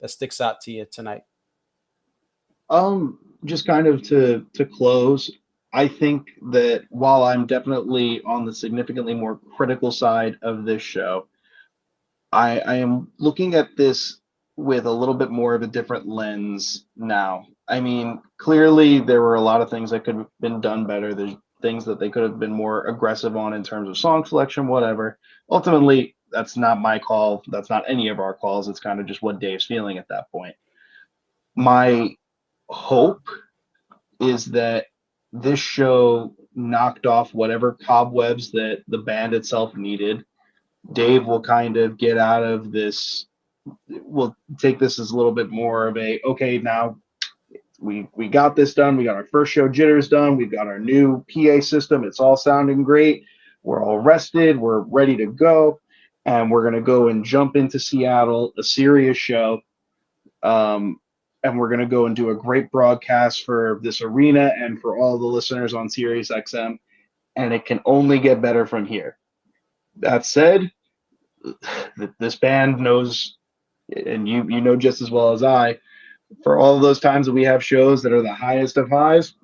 B: that sticks out to you tonight?
G: Just kind of to close, I think that while I'm definitely on the significantly more critical side of this show, I am looking at this with a little bit more of a different lens now. I mean, clearly there were a lot of things that could have been done better. There's things that they could have been more aggressive on in terms of song selection, whatever. Ultimately, that's not my call. That's not any of our calls. It's kind of just what Dave's feeling at that point. My hope is that this show knocked off whatever cobwebs that the band itself needed. Dave will kind of get out of this. We'll take this as a little bit more of a okay. Now we got this done. We got our first show jitters done. We've got our new PA system. It's all sounding great. We're all rested. We're ready to go, and we're gonna go and jump into Seattle, a serious show. And we're going to go and do a great broadcast for this arena and for all the listeners on Sirius XM, and it can only get better from here. That said, this band knows, and you know just as well as I, for all of those times that we have shows that are the highest of highs,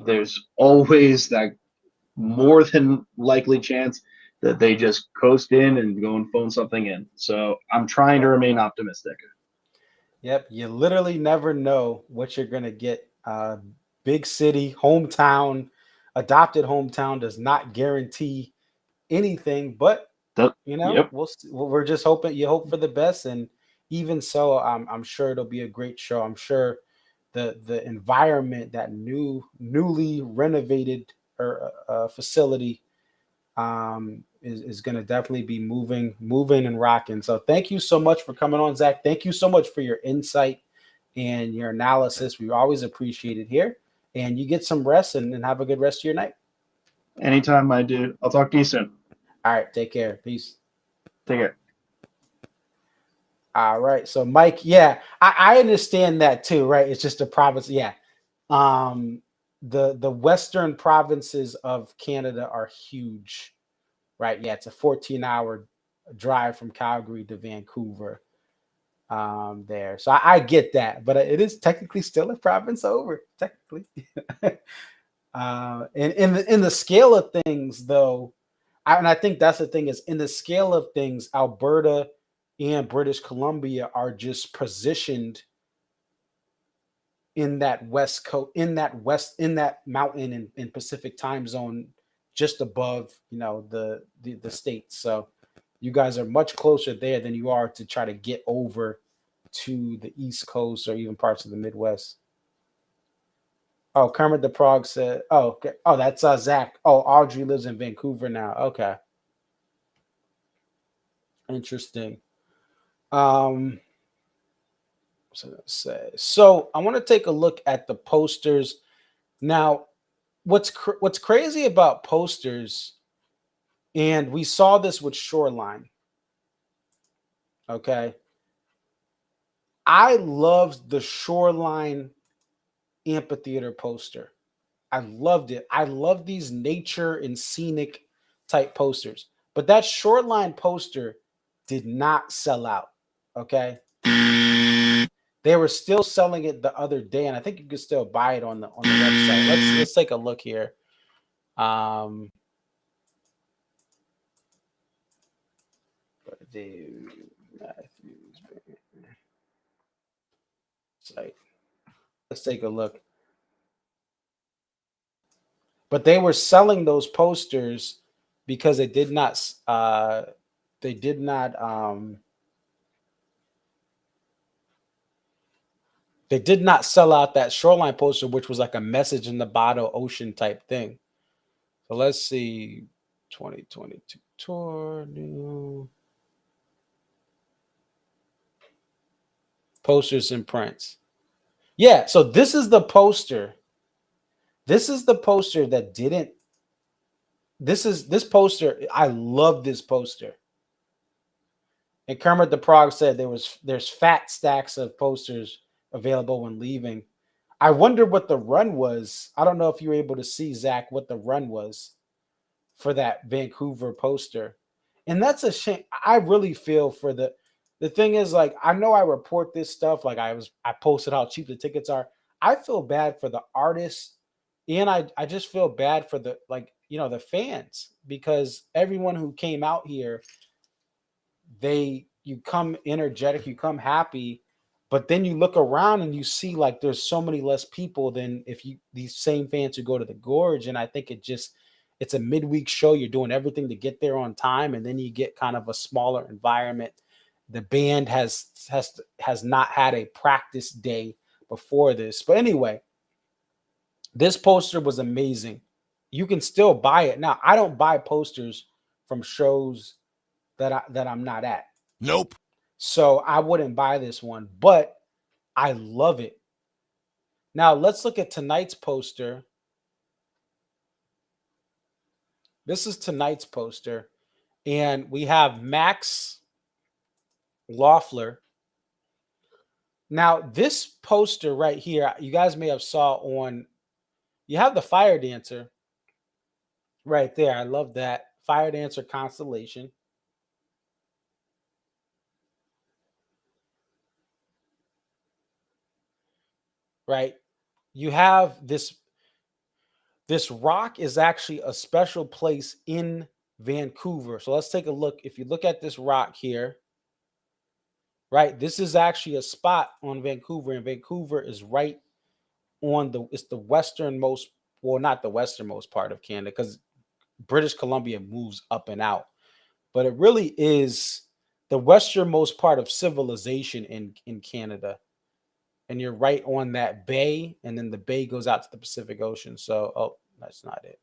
G: there's always that more than likely chance that they just coast in and go and phone something in. So I'm trying to remain optimistic.
B: Yep, you literally never know what you're gonna get. Big city, hometown, adopted hometown does not guarantee anything, but
G: Yep.
B: we're just hoping. You hope for the best, and even so, I'm sure it'll be a great show. I'm sure the environment, that newly renovated facility, is going to definitely be moving and rocking. So thank you so much for coming on, Zach. Thank you so much for your insight and your analysis. We always appreciate it here. And you get some rest and have a good rest of your night.
G: Anytime, my dude. I'll talk to you soon.
B: All right. Take care. Peace.
G: Take care.
B: All right. So Mike, yeah, I understand that too, right? It's just a province. Yeah. The western provinces of Canada are huge, right? Yeah, it's a 14-hour drive from Calgary to Vancouver there. So I get that, but it is technically still a province over, technically. And in the scale of things, though, and I think that's the thing is in the scale of things, Alberta and British Columbia are just positioned in that west coast, in that mountain in Pacific time zone, just above the states. So you guys are much closer there than you are to try to get over to the East Coast or even parts of the Midwest. Oh, Kermit the Frog said, "Oh, okay. Oh, that's Zach. Oh, Audrey lives in Vancouver now. Okay, interesting." Um, so I want to take a look at the posters now. what's crazy about posters, and we saw this with Shoreline. Okay, I loved the Shoreline amphitheater poster. I loved it. I love these nature and scenic type posters. But that Shoreline poster did not sell out. Okay. They were still selling it the other day, and I think you can still buy it on the website. Let's take a look here. Site. Let's take a look. But they were selling those posters because they did not they did not sell out that Shoreline poster, which was like a message in the bottle ocean type thing. So let's see, 2022 tour, new posters and prints. Yeah, so this is the poster. This is the poster that didn't. This poster. I love this poster. And Kermit the Frog said there's fat stacks of posters available when leaving. I wonder what the run was. I don't know if you were able to see, Zach, what the run was for that Vancouver poster. And that's a shame. I really feel for the thing is, like, I know I report this stuff, like I posted how cheap the tickets are. I feel bad for the artists, and I just feel bad for the, like, the fans, because everyone who came out here, you come energetic, you come happy, but then you look around and you see, like, there's so many less people than if these same fans who go to the Gorge. And I think it's a midweek show. You're doing everything to get there on time, and then you get kind of a smaller environment. The band has not had a practice day before this. But anyway, this poster was amazing. You can still buy it. Now, I don't buy posters from shows that I'm not at.
H: Nope.
B: So I wouldn't buy this one, but I love it. Now let's look at tonight's poster. This is tonight's poster, and we have Max Loeffler. Now this poster right here, you guys may have saw on. You have the Fire Dancer right there. I love that Fire Dancer constellation. Right, you have this rock is actually a special place in Vancouver. So let's take a look. If you look at this rock here, right, this is actually a spot on Vancouver, and Vancouver is right on it's the westernmost, well, not the westernmost part of Canada, because British Columbia moves up and out, but it really is the westernmost part of civilization in Canada. And you're right on that bay, and then the bay goes out to the Pacific Ocean. So, oh, that's not it.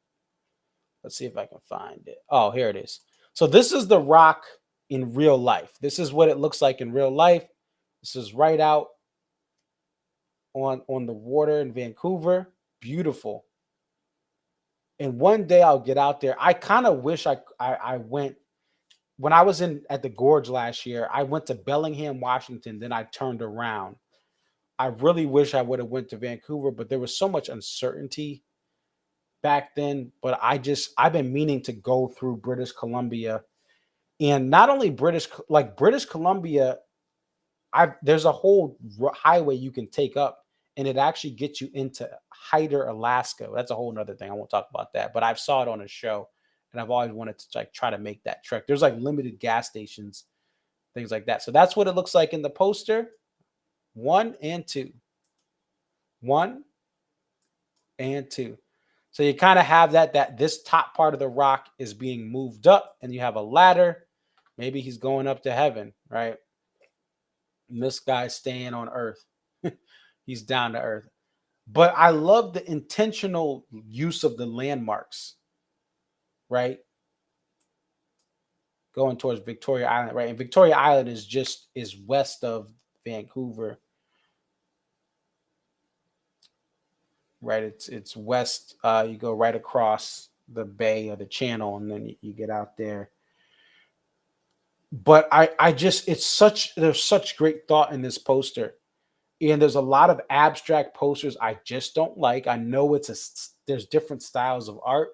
B: Let's see if I can find it. Oh, here it is. So this is the rock in real life. This is what it looks like in real life. This is right out on the water in Vancouver. Beautiful. And one day I'll get out there. I kind of wish I went when I was at the Gorge last year. I went to Bellingham, Washington. Then I turned around. I really wish I would have went to Vancouver, but there was so much uncertainty back then. But I've been meaning to go through British Columbia, and not only British Columbia, there's a whole highway you can take up, and it actually gets you into Hyder, Alaska. That's a whole nother thing. I won't talk about that, but I've saw it on a show, and I've always wanted to, like, try to make that trek. There's like limited gas stations, things like that. So that's what it looks like in the poster. 1 and 2. 1 and 2. So you kind of have that this top part of the rock is being moved up, and you have a ladder. Maybe he's going up to heaven, right? And this guy's staying on earth. He's down to earth. But I love the intentional use of the landmarks, right? Going towards Victoria Island, right? And Victoria Island is west of Vancouver. right? It's west. You go right across the bay or the channel, and then you get out there. But I just there's such great thought in this poster, and there's a lot of abstract posters I just don't like. I know there's different styles of art,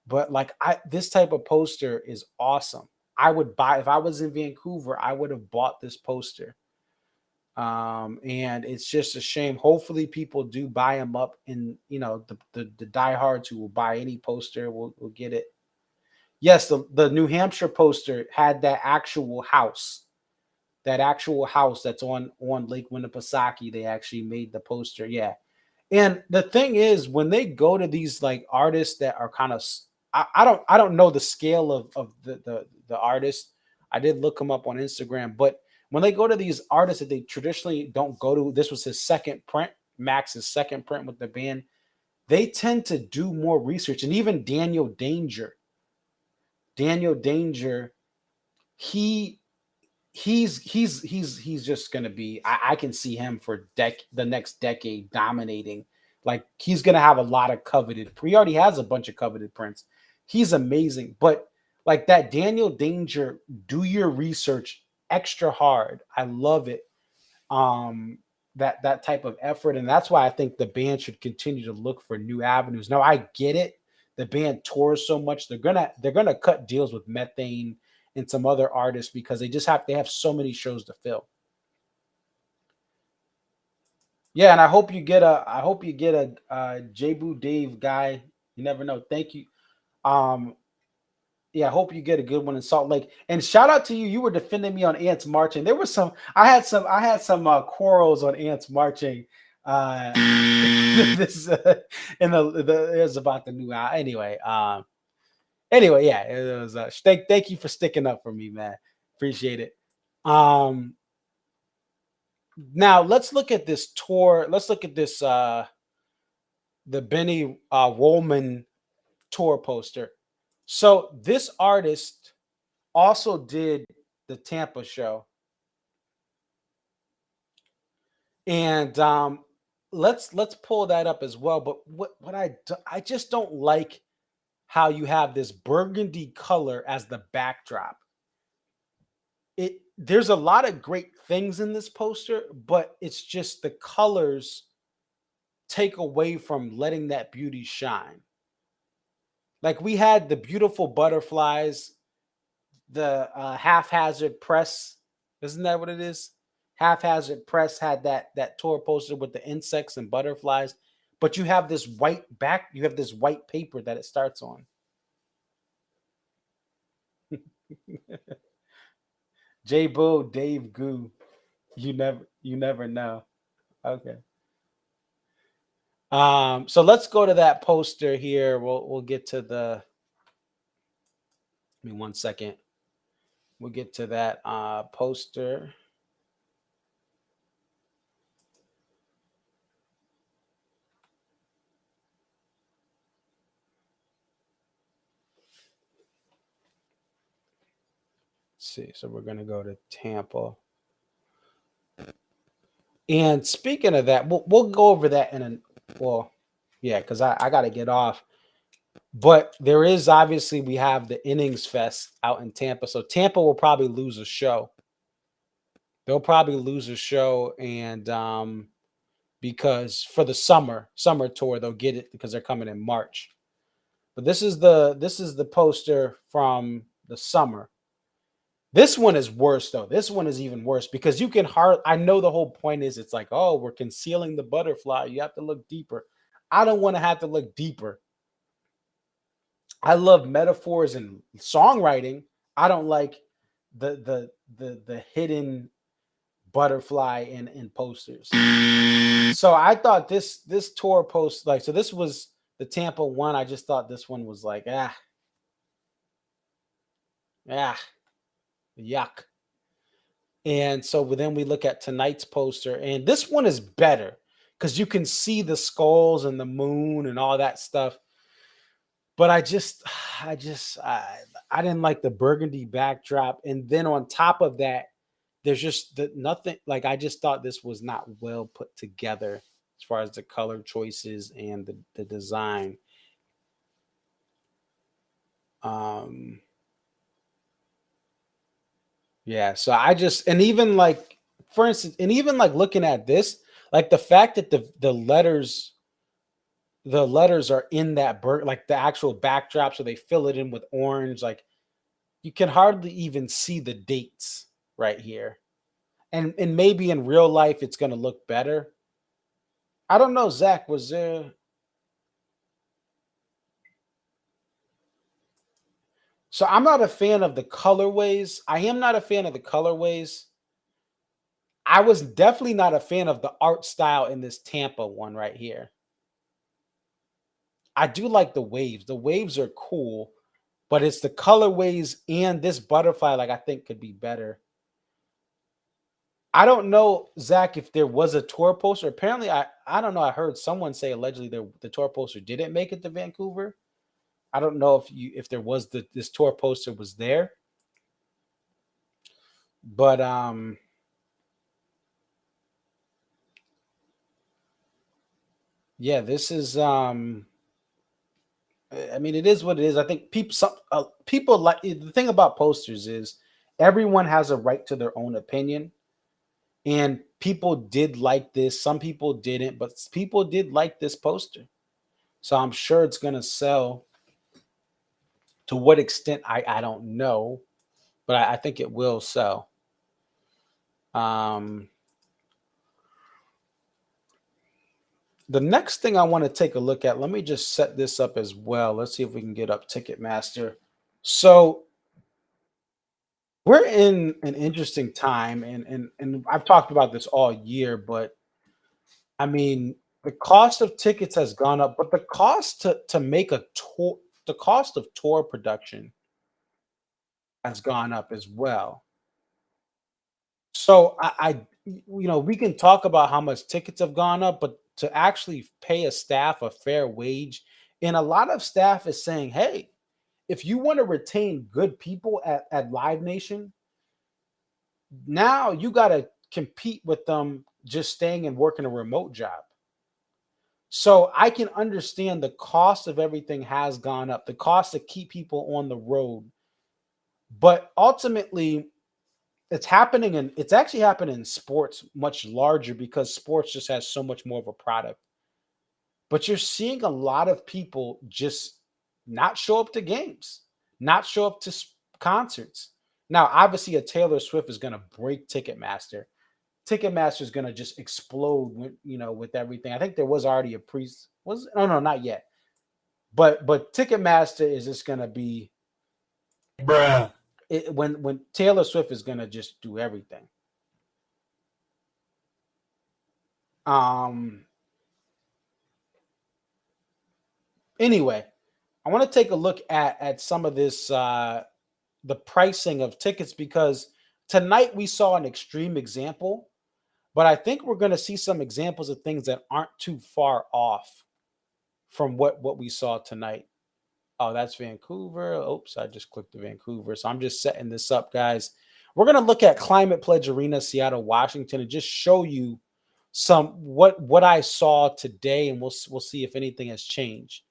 B: but like this type of poster is awesome. I would buy if I was in Vancouver. I would have bought this poster. And it's just a shame. Hopefully, people do buy them up, and the diehards who will buy any poster will get it. Yes, the New Hampshire poster had that actual house that's on Lake Winnipesaukee. They actually made the poster. Yeah. And the thing is, when they go to these like artists that are kind of, I don't know the scale of the artist. I did look him up on Instagram, but when they go to these artists that they traditionally don't go to, this was his second print, Max's second print with the band. They tend to do more research, and even Daniel Danger, he he's just gonna be. I can see him for the next decade dominating. Like he's gonna have a lot of coveted. He already has a bunch of coveted prints. He's amazing, but like that Daniel Danger, do your research extra hard. I love it. That type of effort, and that's why I think the band should continue to look for new avenues. Now I get it. The band tours so much, they're gonna cut deals with Methane and some other artists because they have so many shows to fill. Yeah, and I hope you get a J-Boo Dave guy. You never know. Thank you. Yeah, I hope you get a good one in Salt Lake. And shout out to you. You were defending me on Ants Marching. There was I had some quarrels on Ants Marching. This in it was about the new album. Anyway, yeah, it was thank you for sticking up for me, man. Appreciate it. Now let's look at this tour. Let's look at this the Benny Rollman tour poster. So this artist also did the Tampa show. And let's pull that up as well. But what I just don't like how you have this burgundy color as the backdrop. There's a lot of great things in this poster, but it's just the colors take away from letting that beauty shine. Like we had the beautiful butterflies, the haphazard press, isn't that what it is? Haphazard press had that tour poster with the insects and butterflies, but you have this white paper that it starts on. J Bo, Dave Goo. You never know. Okay. So let's go to that poster here. We'll get to give me 1 second. We'll get to that poster. Let's see. So we're gonna go to Tampa. And speaking of that, we'll go over that because I got to get off. But there is obviously we have the Innings Fest out in Tampa, so Tampa will probably lose a show. They'll probably lose a show, and because for the summer tour they'll get it because they're coming in March. But this is the poster from the summer. This one is worse though. This one is even worse because I know the whole point is it's like, oh, we're concealing the butterfly. You have to look deeper. I don't want to have to look deeper. I love metaphors and songwriting. I don't like the hidden butterfly in posters. So I thought this tour post so this was the Tampa one. I just thought this one was like yuck. And so then we look at tonight's poster, and this one is better because you can see the skulls and the moon and all that stuff. But I didn't like the burgundy backdrop, and then on top of that, there's just nothing. Like I just thought this was not well put together. as far as the color choices and the design. Yeah, so I just, and even like, for instance, and even like looking at this, like the fact that the letters are in that like the actual backdrop, so they fill it in with orange, like you can hardly even see the dates right here. And maybe in real life it's going to look better. I don't know, Zach, was there? So I'm not a fan of the colorways. I am not a fan of the colorways. I was definitely not a fan of the art style in this Tampa one right here. I do like the waves. The waves are cool, but it's the colorways and this butterfly, like I think could be better. I don't know, Zach, if there was a tour poster. Apparently, I don't know. I heard someone say allegedly the tour poster didn't make it to Vancouver. I don't know if there was this tour poster was there, but yeah, this is I mean, it is what it is. I think people like the thing about posters is everyone has a right to their own opinion, and people did like this. Some people didn't, but people did like this poster, so I'm sure it's gonna sell. To what extent, I don't know, but I think it will sell. Um, the next thing I want to take a look at, let me just set this up as well. Let's see if we can get up Ticketmaster. So we're in an interesting time, and I've talked about this all year, but I mean, the cost of tickets has gone up, but the cost to make a tour, the cost of tour production has gone up as well. So we can talk about how much tickets have gone up, but to actually pay a staff a fair wage, and a lot of staff is saying, hey, if you want to retain good people at Live Nation, now you got to compete with them just staying and working a remote job. So I can understand the cost of everything has gone up, the cost to keep people on the road. But ultimately, it's actually happening in sports much larger because sports just has so much more of a product. But you're seeing a lot of people just not show up to games, not show up to concerts. Now, obviously, a Taylor Swift is going to break Ticketmaster. Ticketmaster is going to just explode with everything. I think there was already a no, not yet. But Ticketmaster is just going to be
A: Bruh.
B: When Taylor Swift is going to just do everything. Anyway, I want to take a look at some of this the pricing of tickets, because tonight we saw an extreme example, but I think we're going to see some examples of things that aren't too far off from what we saw tonight. Oh, that's Vancouver. Oops, I just clicked the Vancouver. So I'm just setting this up, guys. We're going to look at Climate Pledge Arena, Seattle, Washington, and just show you some what I saw today, and we'll see if anything has changed.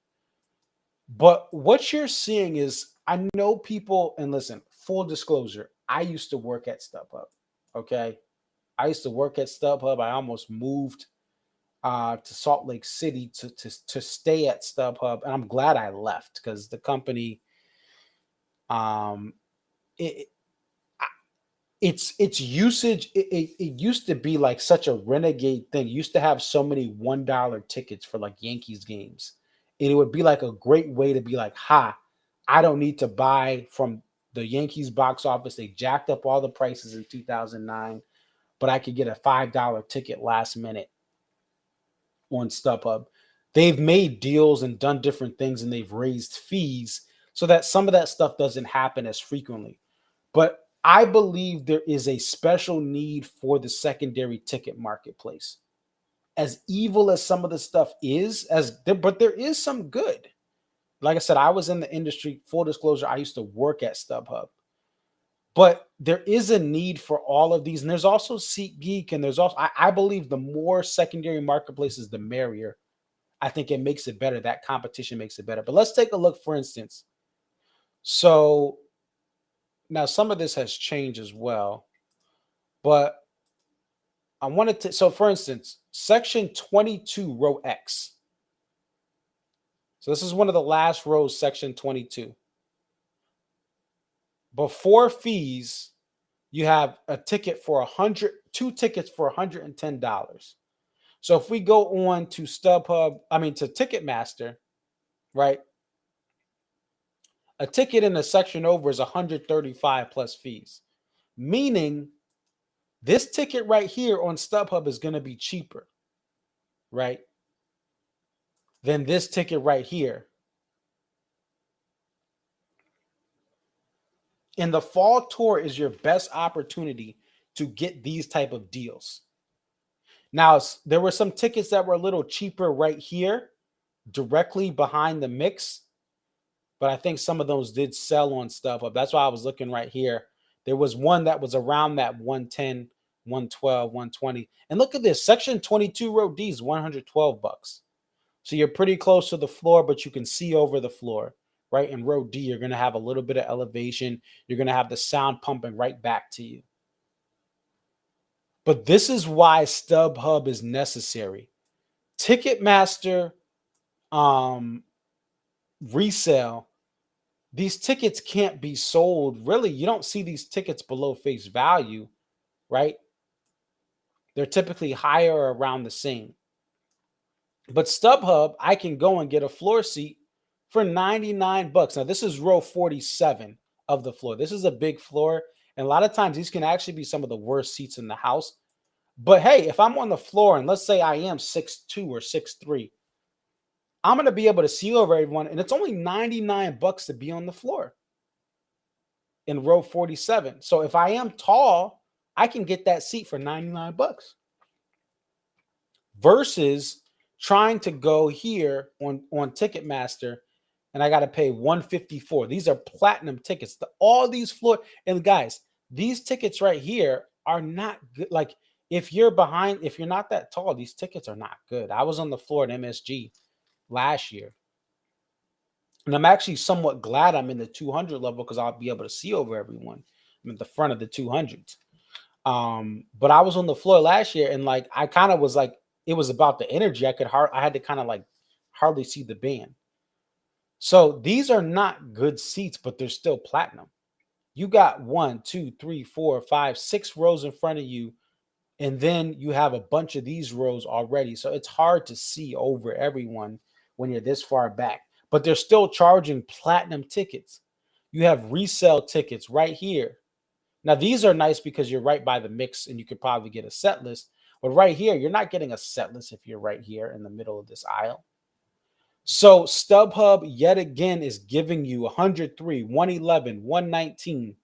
B: But what you're seeing is, I know people, and listen, full disclosure, I used to work at StubHub. Okay. I used to work at StubHub. I almost moved to Salt Lake City to stay at StubHub, and I'm glad I left because the company, um, it, its usage, it used to be like such a renegade thing. It used to have so many $1 tickets for like Yankees games, and it would be like a great way to be like, ha, I don't need to buy from the Yankees box office. They jacked up all the prices in 2009, but I could get a $5 ticket last minute on StubHub. They've made deals and done different things, and they've raised fees so that some of that stuff doesn't happen as frequently. But I believe there is a special need for the secondary ticket marketplace. As evil as some of the stuff is, but there is some good. Like I said, I was in the industry. Full disclosure, I used to work at StubHub. But there is a need for all of these. And there's also SeatGeek, and there's also, I believe the more secondary marketplaces, the merrier. I think it makes it better. That competition makes it better. But let's take a look, for instance. So now some of this has changed as well. But I wanted to, so for instance, section 22, row X. So this is one of the last rows, section 22. Before fees, you have a ticket for 2 tickets for $110. So if we go on to to Ticketmaster, right? A ticket in the section over is 135 plus fees, meaning this ticket right here on StubHub is going to be cheaper, right, than this ticket right here. And the fall tour is your best opportunity to get these type of deals. Now, there were some tickets that were a little cheaper right here, directly behind the mix, but I think some of those did sell on StubHub. That's why I was looking right here. There was one that was around that 110, 112, 120. And look at this, section 22 row D is $112. So you're pretty close to the floor, but you can see over the floor, right? In row D, you're going to have a little bit of elevation. You're going to have the sound pumping right back to you. But this is why StubHub is necessary. Ticketmaster resale, these tickets can't be sold. Really, you don't see these tickets below face value, right? They're typically higher or around the same. But StubHub, I can go and get a floor seat for $99. Now, this is row 47 of the floor. This is a big floor. And a lot of times these can actually be some of the worst seats in the house. But hey, if I'm on the floor and let's say I am 6'2" or 6'3", I'm going to be able to see over everyone. And it's only $99 to be on the floor in row 47. So if I am tall, I can get that seat for $99 versus trying to go here on Ticketmaster and I got to pay $154. These are platinum tickets. All these floor, and guys, these tickets right here are not good. Like if you're not that tall, these tickets are not good. I was on the floor at MSG last year. And I'm actually somewhat glad I'm in the 200 level because I'll be able to see over everyone. I'm at the front of the 200s. But I was on the floor last year and like I kind of was like, it was about the energy. I had to kind of like hardly see the band. So these are not good seats, but they're still platinum. You got 1, 2, 3, 4, 5, 6 rows in front of you. And then you have a bunch of these rows already. So it's hard to see over everyone when you're this far back. But they're still charging platinum tickets. You have resale tickets right here. Now, these are nice because you're right by the mix and you could probably get a set list. But right here, you're not getting a set list if you're right here in the middle of this aisle. So StubHub, yet again, is giving you 103, 111, 119.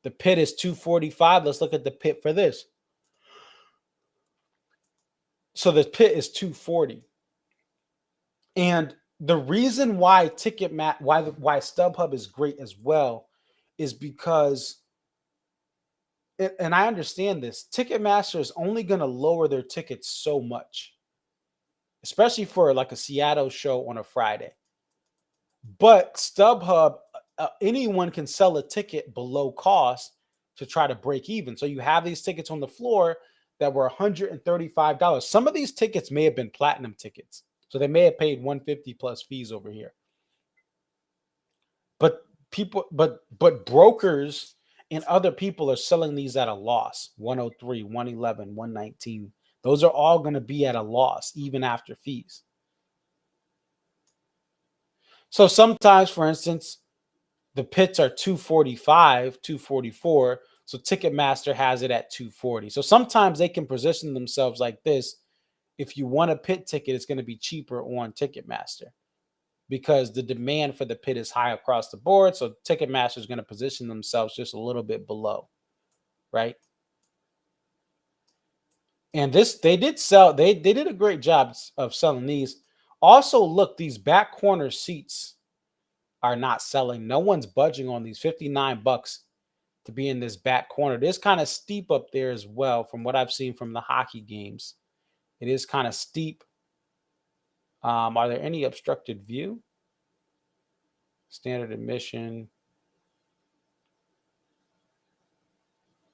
B: The pit is 245. Let's look at the pit for this. So the pit is 240. And the reason why why StubHub is great as well is because, and I understand this, Ticketmaster is only going to lower their tickets so much, especially for like a Seattle show on a Friday. But StubHub, anyone can sell a ticket below cost to try to break even. So you have these tickets on the floor that were $135. Some of these tickets may have been platinum tickets. So they may have paid $150 plus fees over here. But brokers and other people are selling these at a loss. 103, 111, 119. Those are all going to be at a loss even after fees. So sometimes, for instance, the pits are 245, 244. So Ticketmaster has it at 240. So sometimes they can position themselves like this. If you want a pit ticket, it's going to be cheaper on Ticketmaster because the demand for the pit is high across the board. So Ticketmaster is going to position themselves just a little bit below, right? And they did a great job of selling these. Also, look, these back corner seats are not selling. No one's budging on these $59 to be in this back corner. It is kind of steep up there as well from what I've seen from the hockey games. It is kind of steep. Are there any obstructed view? Standard admission.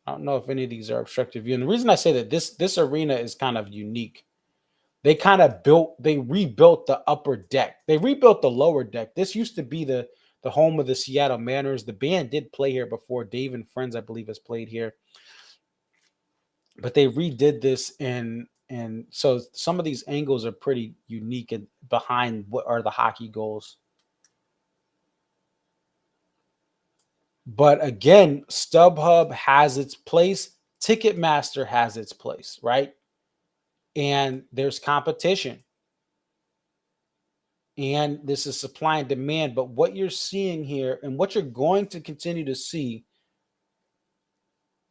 B: I don't know if any of these are obstructed view. And the reason I say that this arena is kind of unique. They rebuilt the upper deck. They rebuilt the lower deck. This used to be the home of the Seattle Mariners. The band did play here before. Dave and Friends, I believe, has played here. But they redid this, and so some of these angles are pretty unique and behind what are the hockey goals. But again, StubHub has its place. Ticketmaster has its place, right? And there's competition. And this is supply and demand. But what you're seeing here and what you're going to continue to see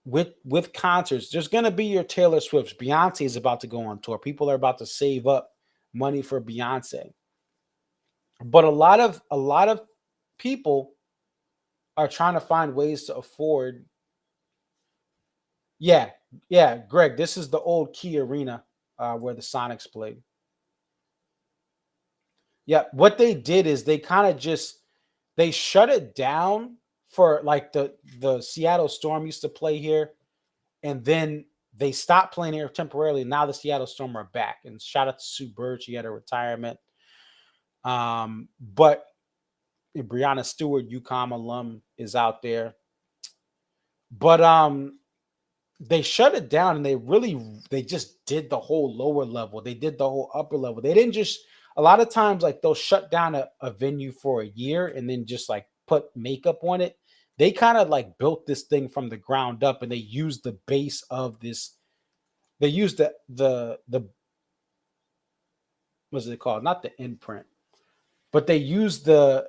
B: with concerts, there's going to be your Taylor Swifts. Beyonce is about to go on tour. People are about to save up money for Beyonce. But a lot of people are trying to find ways to afford. Yeah, Greg, this is the old Key Arena where the Sonics played. Yeah, what they did is they kind of they shut it down for like the Seattle Storm used to play here, and then they stopped playing here temporarily. Now the Seattle Storm are back, and shout out to Sue Bird. She had a retirement. But Brianna Stewart, UConn alum, is out there. But they shut it down, and they just did the whole lower level. They did the whole upper level. They didn't just, a lot of times, like they'll shut down a venue for a year and then just like put makeup on it. They kind of like built this thing from the ground up, and they used the base of this. They used the what's it called? Not the imprint, but they used the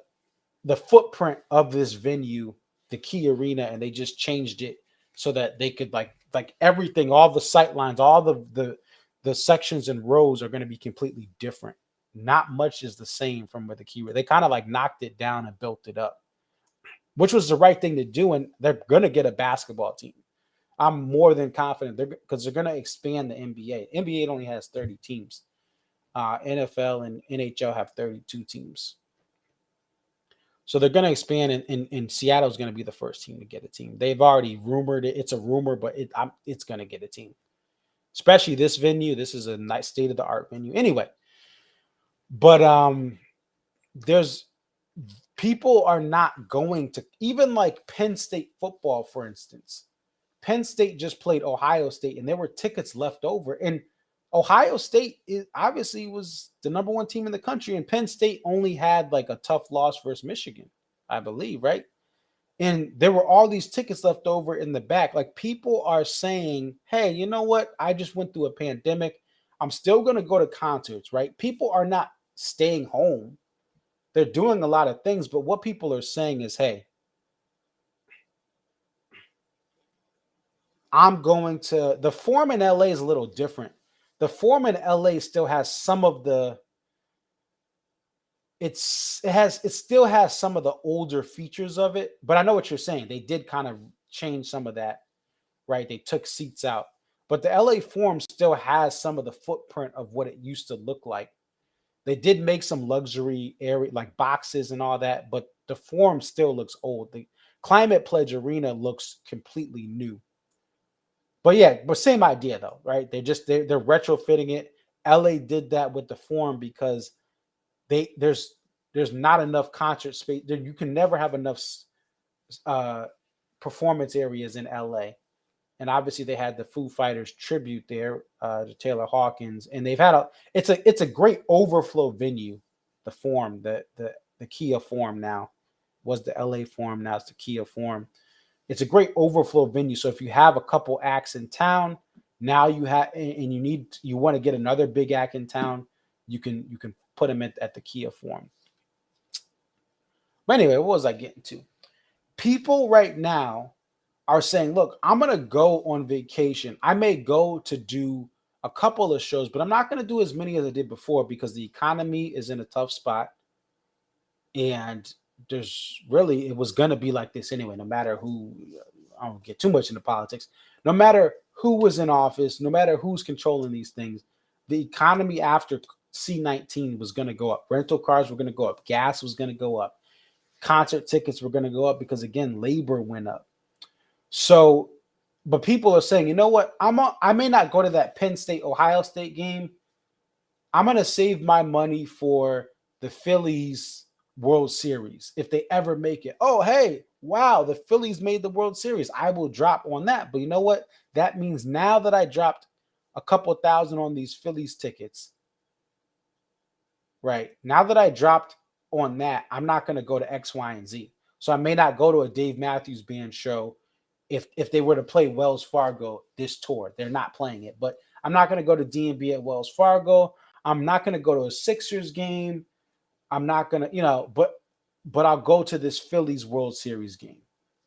B: footprint of this venue, the Key Arena, and they just changed it so that they could like everything, all the sight lines, all the sections and rows are going to be completely different. Not much is the same from where the Key. They kind of like knocked it down and built it up, which was the right thing to do. And they're going to get a basketball team. I'm more than confident because they're going to expand the NBA. NBA only has 30 teams. NFL and NHL have 32 teams. So they're going to expand, and Seattle is going to be the first team to get a team. They've already rumored it. It's a rumor, but it's going to get a team. Especially this venue. This is a nice state-of-the-art venue. Anyway, but there's people are not going to, even like Penn State football, for instance. Penn State just played Ohio State, and there were tickets left over. And Ohio State obviously was the number one team in the country, and Penn State only had like a tough loss versus Michigan, I believe, right? And there were all these tickets left over in the back. Like people are saying, hey, you know what? I just went through a pandemic. I'm still going to go to concerts, right? People are not staying home. They're doing a lot of things, but what people are saying is, hey, I'm going to, the Forum in LA is a little different. The Forum in LA still has some of the, it still has some of the older features of it, but I know what you're saying. They did kind of change some of that, right? They took seats out, but the LA Forum still has some of the footprint of what it used to look like. They did make some luxury area, like boxes and all that, but the Forum still looks old. The Climate Pledge Arena looks completely new. But yeah, but same idea though, right? They're retrofitting it. LA did that with the Forum because there's not enough concert space. You can never have enough performance areas in LA. And obviously they had the Foo Fighters tribute there to Taylor Hawkins, and they've had it's a great overflow venue. The Forum, the Kia Forum now was the LA Forum, now it's the Kia Forum. It's a great overflow venue. So if you have a couple acts in town, now you have, and you want to get another big act in town, you can put them at the Kia Forum. But anyway, what was I getting to? People right now are saying, look, I'm going to go on vacation. I may go to do a couple of shows, but I'm not going to do as many as I did before because the economy is in a tough spot. And it was going to be like this anyway, no matter who. I don't get too much into politics. No matter who was in office, no matter who's controlling these things, the economy after C-19 was going to go up. Rental cars were going to go up. Gas was going to go up. Concert tickets were going to go up because, again, labor went up. So, but people are saying, you know what? I may not go to that Penn State, Ohio State game. I'm going to save my money for the Phillies World Series if they ever make it. Oh, hey, wow, the Phillies made the World Series. I will drop on that. But you know what? That means now that I dropped a couple thousand on these Phillies tickets, right? Now that I dropped on that, I'm not going to go to X, Y, and Z. So I may not go to a Dave Matthews Band show if they were to play Wells Fargo this tour. They're not playing it. But I'm not going to go to D&B at Wells Fargo. I'm not going to go to a Sixers game. I'm not going to, but I'll go to this Phillies World Series game,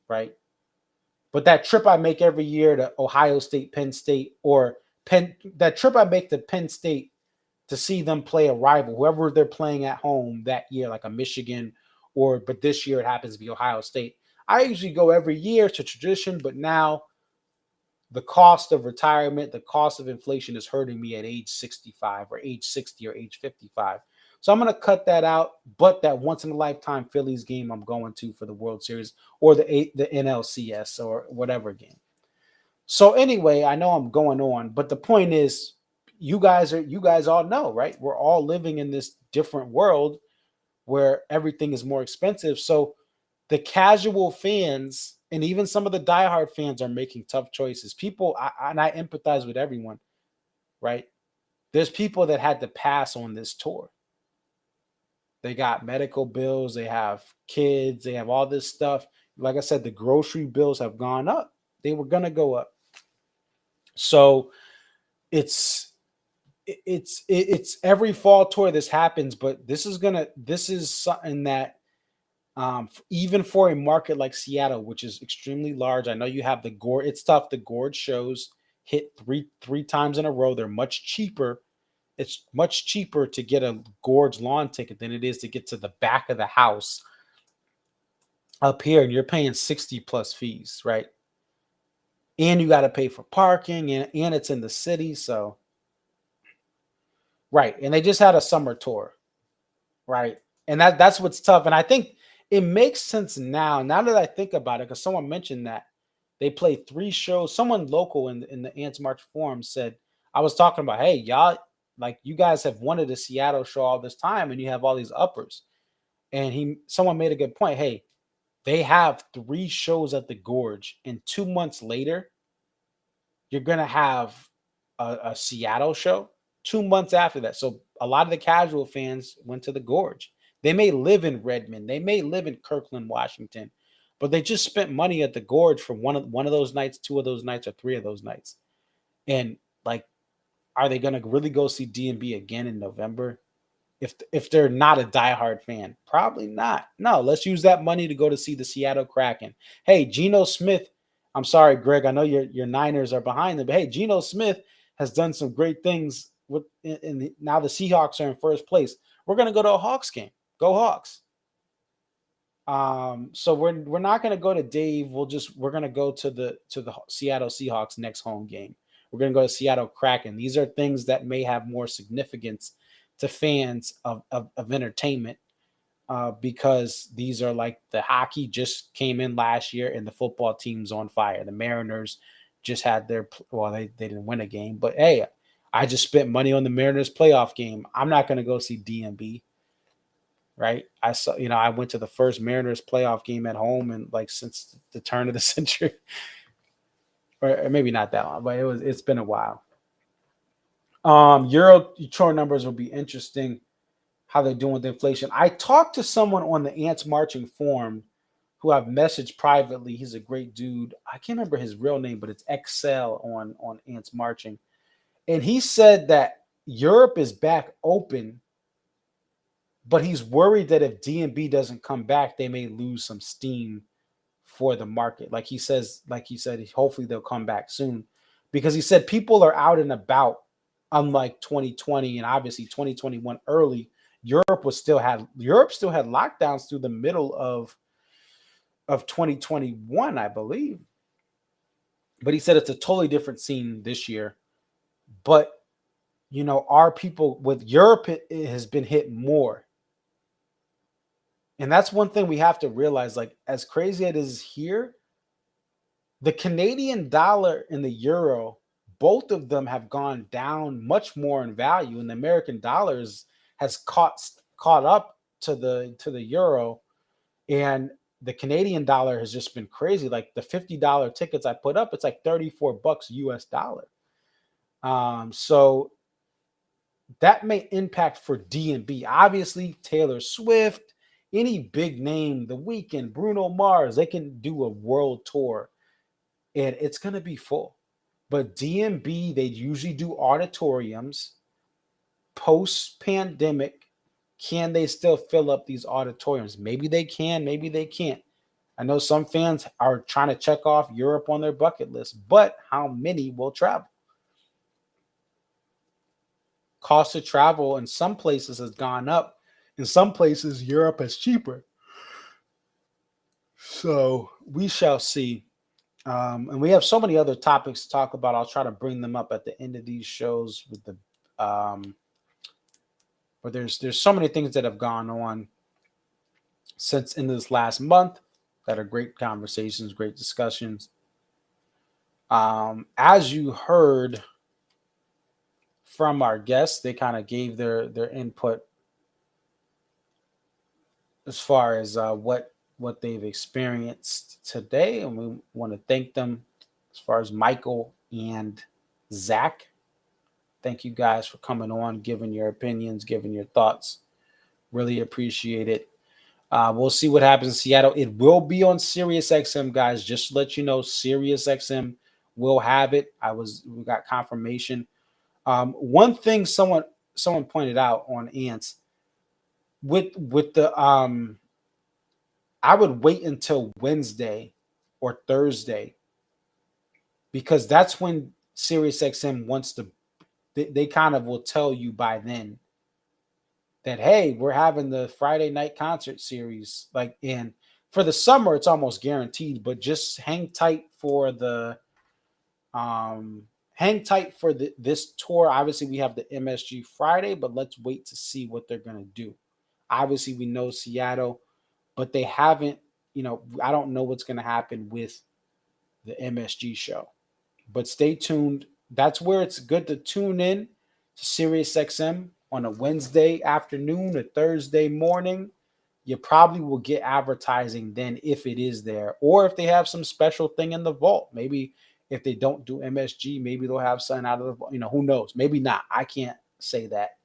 B: right? But that trip I make every year to Ohio State, Penn State, that trip I make to Penn State to see them play a rival, whoever they're playing at home that year, like a Michigan, but this year it happens to be Ohio State. I usually go every year. It's a tradition, but now the cost of retirement, the cost of inflation is hurting me at age 65 or age 60 or age 55. So I'm going to cut that out. But that once in a lifetime Phillies game I'm going to for the World Series or the NLCS or whatever game. So anyway, I know I'm going on, but the point is, you guys all know, right? We're all living in this different world where everything is more expensive. So the casual fans and even some of the diehard fans are making tough choices. And I empathize with everyone, right? There's people that had to pass on this tour. They got medical bills, they have kids, they have all this stuff. Like I said, the grocery bills have gone up. They were going to go up. So it's every fall tour this happens, but this is something that even for a market like Seattle, which is extremely large. I know you have the Gorge. It's tough. The Gorge shows hit three times in a row. They're much cheaper. It's much cheaper to get a Gorge lawn ticket than it is to get to the back of the house up here, and you're paying 60 plus fees, right? And you got to pay for parking, and it's in the city, so right. And they just had a summer tour, right? And that's what's tough. And I think it makes sense now that I think about it, because someone mentioned that they played 3 shows. Someone local in the Ants March forum said, I was talking about, hey, y'all, like, you guys have wanted a Seattle show all this time and you have all these uppers. And someone made a good point. Hey, they have 3 shows at the Gorge, and 2 months later, you're going to have a Seattle show 2 months after that. So a lot of the casual fans went to the Gorge. They may live in Redmond. They may live in Kirkland, Washington, but they just spent money at the Gorge for one of those nights, 2 of those nights, or 3 of those nights. And like, are they going to really go see D&B again in November? If they're not a diehard fan, probably not. No, let's use that money to go to see the Seattle Kraken. Hey, Geno Smith. I'm sorry, Greg. I know your Niners are behind them, but hey, Geno Smith has done some great things now the Seahawks are in first place. We're going to go to a Hawks game. Go Hawks. So we're not going to go to Dave. We're going to go to the Seattle Seahawks next home game. We're going to go to Seattle Kraken. These are things that may have more significance to fans of entertainment, because these are like, the hockey just came in last year and the football team's on fire. The Mariners just had they didn't win a game, but hey, I just spent money on the Mariners playoff game. I'm not going to go see D&B. Right. I went to the first Mariners playoff game at home and like since the turn of the century, or maybe not that long, but it's been a while. Euro tour numbers will be interesting, how they're doing with inflation. I talked to someone on the Ants Marching forum who I've messaged privately. He's a great dude. I can't remember his real name, but it's Excel on Ants Marching. And he said that Europe is back open, but he's worried that if D&B doesn't come back, they may lose some steam for the market. Like he said, hopefully they'll come back soon, because he said people are out and about, unlike 2020 and obviously 2021 early. Europe still had lockdowns through the middle of 2021, I believe. But he said it's a totally different scene this year. But our people with Europe, it has been hit more. And that's one thing we have to realize, like, as crazy as it is here, the Canadian dollar and the euro, both of them have gone down much more in value, and the American dollar has caught up to the euro, and the Canadian dollar has just been crazy. Like the $50 tickets I put up, it's like $34 US dollar. So that may impact for D&B. Obviously, Taylor Swift, any big name, The Weeknd, Bruno Mars, they can do a world tour, and it's going to be full. But D&B, they usually do auditoriums. Post-pandemic, can they still fill up these auditoriums? Maybe they can, maybe they can't. I know some fans are trying to check off Europe on their bucket list, but how many will travel? Cost of travel in some places has gone up. In some places, Europe is cheaper. So we shall see. And we have so many other topics to talk about. I'll try to bring them up at the end of these shows with the but there's so many things that have gone on since in this last month that are great conversations, great discussions. As you heard from our guests, they kind of gave their input as far as what they've experienced today, and we want to thank them as far as Michael and Zach. Thank you guys for coming on, giving your opinions, giving your thoughts. Really appreciate it. We'll see what happens in Seattle. It will be on SiriusXM, guys. Just to let you know, SiriusXM will have it. We got confirmation. One thing someone pointed out on Ants with the I would wait until Wednesday or Thursday, because that's when SiriusXM wants to. They kind of will tell you by then that, hey, we're having the Friday night concert series. Like, and for the summer, it's almost guaranteed. But just hang tight for this tour. Obviously, we have the MSG Friday, but let's wait to see what they're gonna do. Obviously, we know Seattle, but they haven't. I don't know what's gonna happen with the MSG show. But stay tuned. That's where it's good to tune in to SiriusXM on a Wednesday afternoon, a Thursday morning. You probably will get advertising then if it is there, or if they have some special thing in the vault. Maybe if they don't do MSG, maybe they'll have something out of the vault. Who knows? Maybe not. I can't say that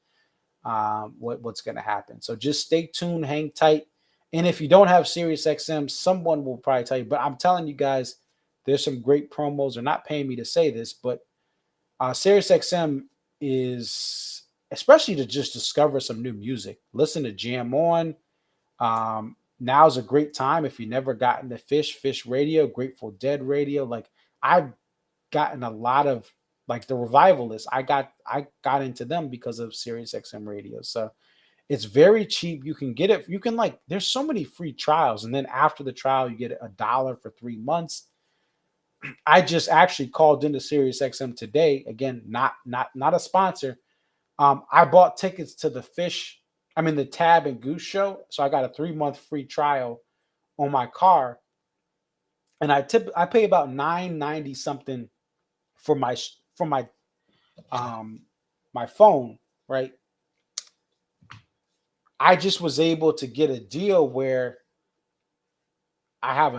B: what's going to happen. So just stay tuned, hang tight. And if you don't have SiriusXM, someone will probably tell you. But I'm telling you guys, there's some great promos. They're not paying me to say this, but SiriusXM is, especially to just discover some new music. Listen to Jam On. Now's a great time if you've never gotten to Fish Radio, Grateful Dead Radio. Like, I've gotten a lot of, like, the Revivalists. I got into them because of SiriusXM Radio. So it's very cheap. You can get it. You can, like, there's so many free trials, and then after the trial, you get $1 for 3 months. I just actually called into SiriusXM today. Again, not a sponsor. I bought tickets to the Tab and Goose show, so I got a 3-month free trial on my car, and I pay about $9.90 something for my my phone, right? I just was able to get a deal where I have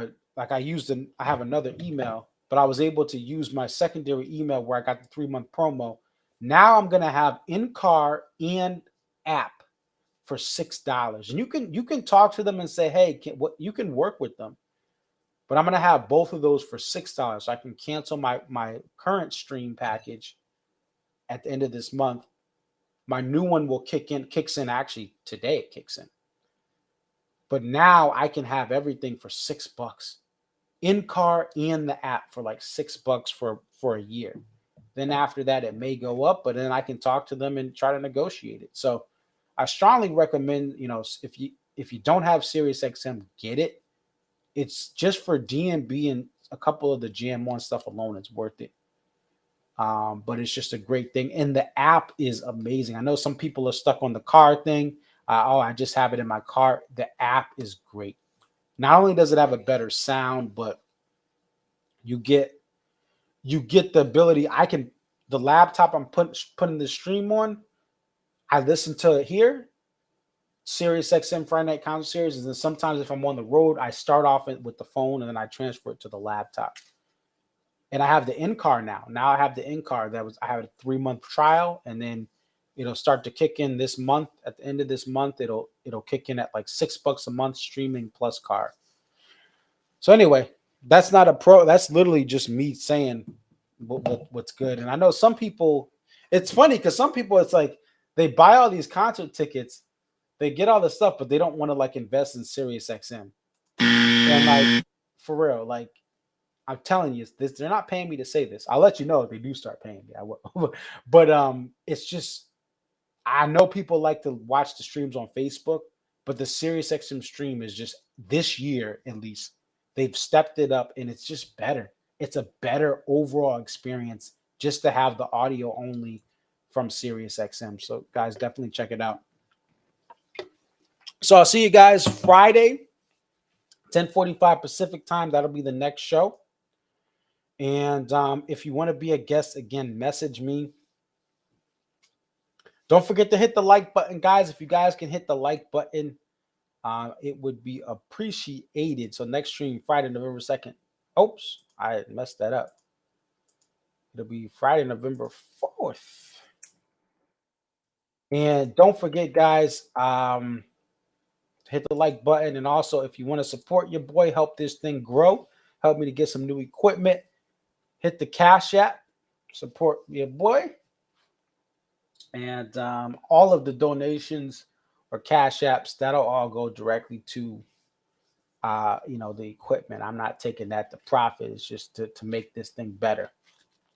B: another email, but I was able to use my secondary email where I got the 3-month promo. Now I'm gonna have in-car and app for $6, and you can talk to them and say, hey, you can work with them, but I'm gonna have both of those for $6, so I can cancel my current stream package at the end of this month. My new one will kicks in actually today. It kicks in, but now I can have everything for $6. In-car and the app for like $6 for a year. Then after that, it may go up, but then I can talk to them and try to negotiate it. So I strongly recommend, if you don't have SiriusXM, get it. It's just for DMB and a couple of the GM1 stuff alone. It's worth it. But it's just a great thing. And the app is amazing. I know some people are stuck on the car thing. I just have it in my car. The app is great. Not only does it have a better sound, but you get the ability. The laptop I'm putting the stream on, I listen to it here, Sirius XM Friday Night Concert Series, and then sometimes if I'm on the road, I start off with the phone and then I transfer it to the laptop. And I have the in-car now. Now I have the in-car. I have a 3-month trial, and then it'll start to kick in this month. At the end of this month, it'll kick in at like $6 a month streaming plus car. So anyway, that's not a pro. That's literally just me saying what's good. And I know some people. It's funny because some people, it's like they buy all these concert tickets, they get all this stuff, but they don't want to like invest in Sirius XM. And like for real, like. I'm telling you, they're not paying me to say this. I'll let you know if they do start paying me. I will. But it's just, I know people like to watch the streams on Facebook, but the SiriusXM stream is just, this year at least, they've stepped it up and it's just better. It's a better overall experience just to have the audio only from SiriusXM. So guys, definitely check it out. So I'll see you guys Friday, 10:45 Pacific time. That'll be the next show. And if you want to be a guest, again, message me. Don't forget to hit the like button, guys. If you guys can hit the like button, it would be appreciated. So next stream, Friday, November 2nd. Oops, I messed that up. It'll be Friday, November 4th. And don't forget, guys, hit the like button. And also, if you want to support your boy, help this thing grow, help me to get some new equipment, hit the Cash App, support your boy. And all of the donations or Cash Apps, that'll all go directly to, the equipment. I'm not taking that to profit. It's just to make this thing better,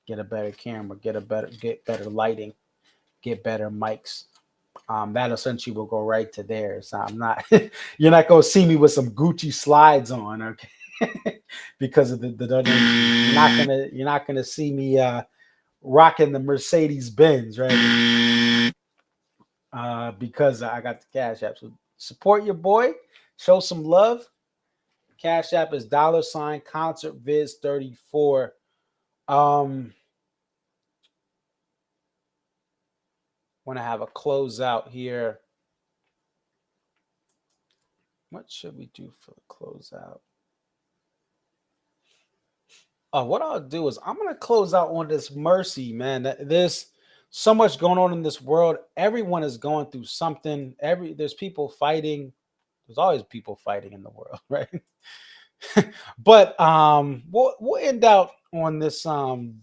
B: get a better camera, get better lighting, get better mics. That essentially will go right to there. So I'm not, you're not going to see me with some Gucci slides on, okay? Because of the donation. You're not gonna see me rocking the Mercedes Benz, right? Because I got the Cash App. So support your boy, show some love. Cash App is $ConcertViz34. Want to have a closeout here. What should we do for the closeout? What I'll do is I'm going to close out on this mercy, man. There's so much going on in this world. Everyone is going through something. There's people fighting. There's always people fighting in the world, right? But we'll end out on this. I'll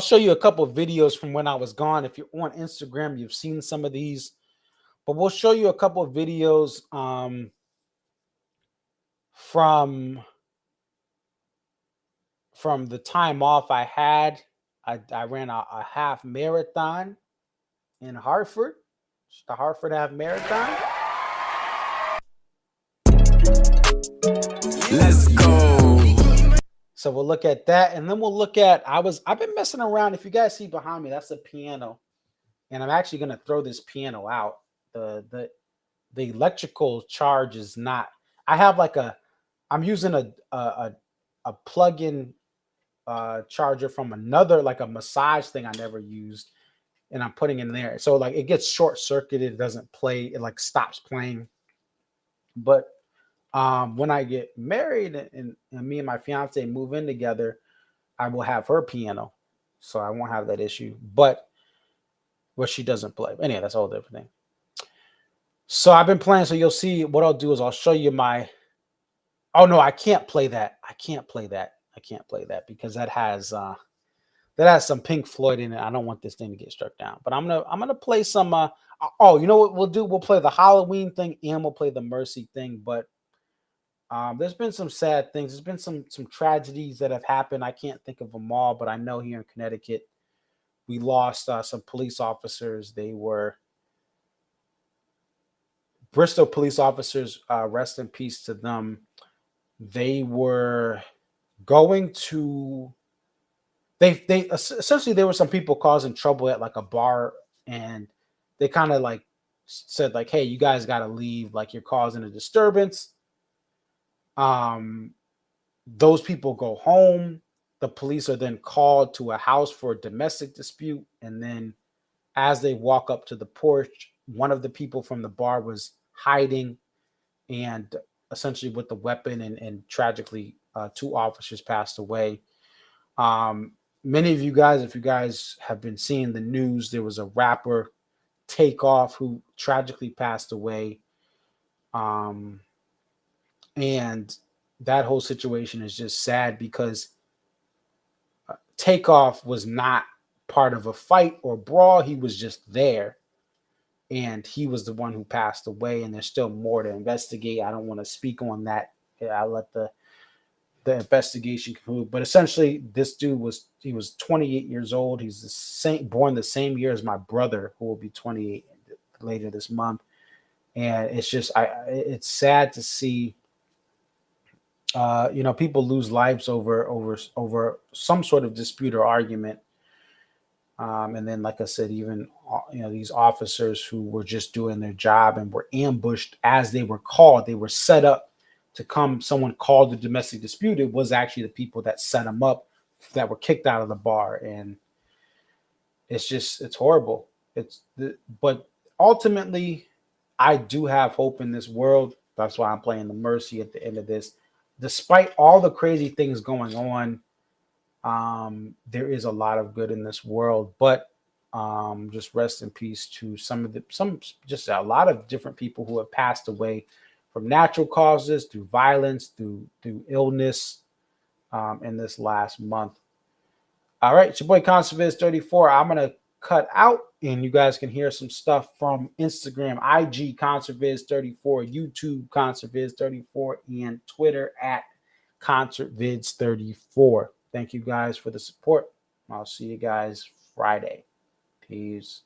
B: show you a couple of videos from when I was gone. If you're on Instagram, you've seen some of these. But we'll show you a couple of videos from the time off I had. I ran a half marathon in Hartford, the Hartford half marathon. Let's go. So we'll look at that, and then we'll look at, I've been messing around. If you guys see behind me, that's a piano, and I'm actually going to throw this piano out. The electrical charge is not, I have like I'm using a plug-in charger from another, like a massage thing I never used, and I'm putting in there. So like it gets short-circuited, it doesn't play, it like stops playing. But when I get married and me and my fiance move in together, I will have her piano, so I won't have that issue. But she doesn't play. Anyway, that's a whole different thing. So I've been playing. So you'll see what I'll do is I'll show you my. Oh no, I can't play that. I can't play that because that has some Pink Floyd in it. I don't want this thing to get struck down. But I'm gonna play some. You know what we'll do? We'll play the Halloween thing and we'll play the Mercy thing. But there's been some sad things. There's been some tragedies that have happened. I can't think of them all, but I know here in Connecticut we lost some police officers. They were Bristol police officers. Rest in peace to them. They were going to. They essentially, there were some people causing trouble at like a bar, and they kind of like said like, "Hey, you guys got to leave. Like, you're causing a disturbance." Those people go home. The police are then called to a house for a domestic dispute, and then as they walk up to the porch, one of the people from the bar was hiding and essentially with the weapon, and tragically, 2 officers passed away. Many of you guys, if you guys have been seeing the news, there was a rapper, Takeoff, who tragically passed away. And that whole situation is just sad because Takeoff was not part of a fight or brawl. He was just there. And he was the one who passed away. And there's still more to investigate. I don't want to speak on that. I'll let the investigation conclude. But essentially, this dude was 28 years old. He's born the same year as my brother, who will be 28 later this month. And it's just it's sad to see people lose lives over some sort of dispute or argument. And then, like I said, even these officers who were just doing their job and were ambushed as they were called. They were set up to come. Someone called the domestic dispute. It was actually the people that set them up that were kicked out of the bar, and it's horrible. But ultimately, I do have hope in this world. That's why I'm playing the mercy at the end of this. Despite all the crazy things going on, there is a lot of good in this world. But just rest in peace to just a lot of different people who have passed away from natural causes, through violence, through illness, in this last month. All right, it's your boy ConcertViz34. I'm gonna cut out, and you guys can hear some stuff from Instagram, IG ConcertViz34, YouTube ConcertViz34, and Twitter at ConcertViz34. Thank you guys for the support. I'll see you guys Friday. Peace.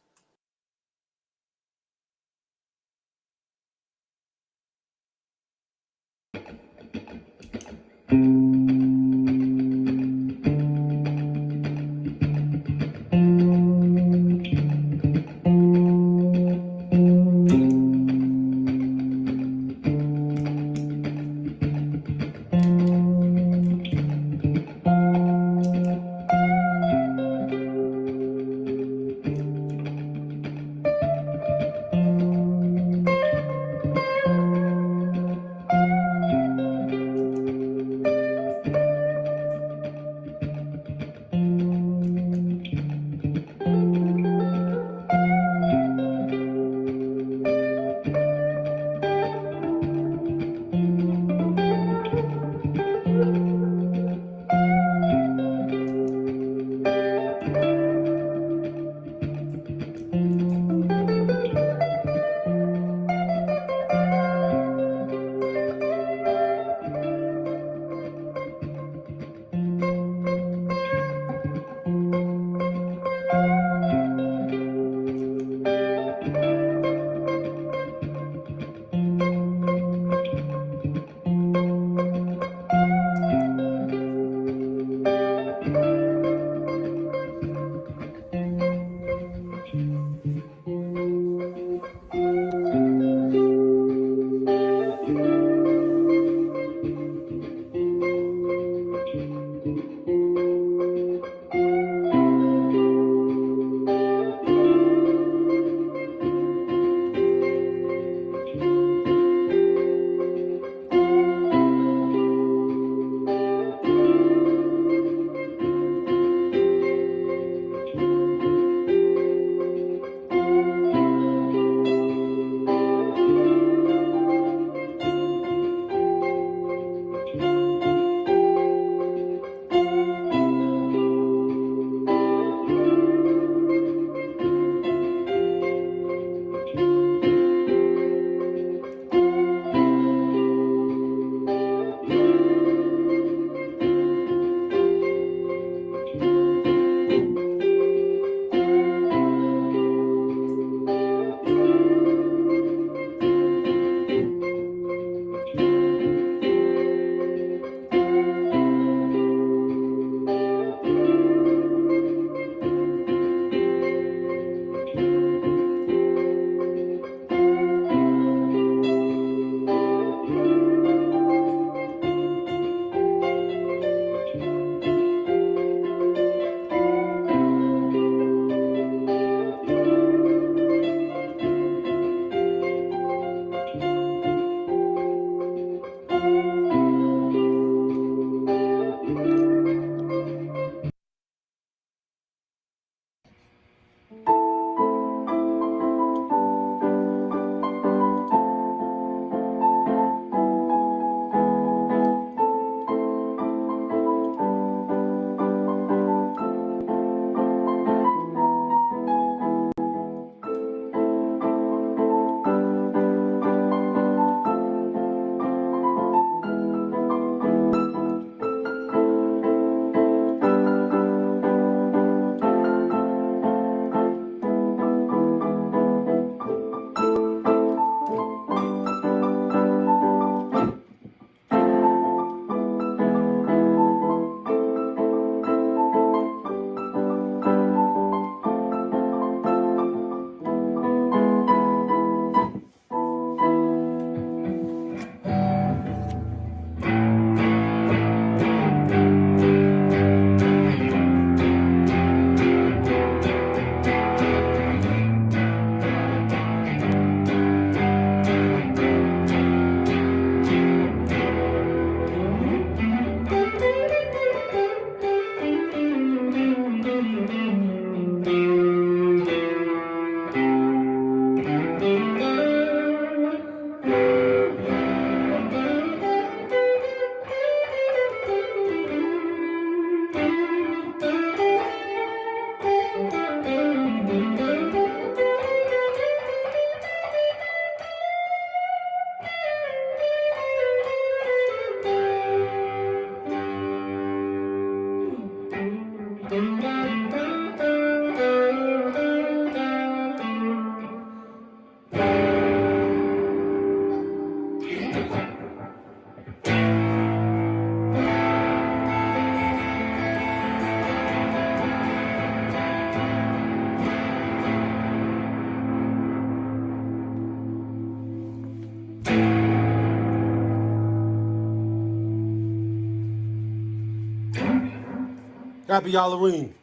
H: Happy Halloween.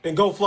H: And go fly.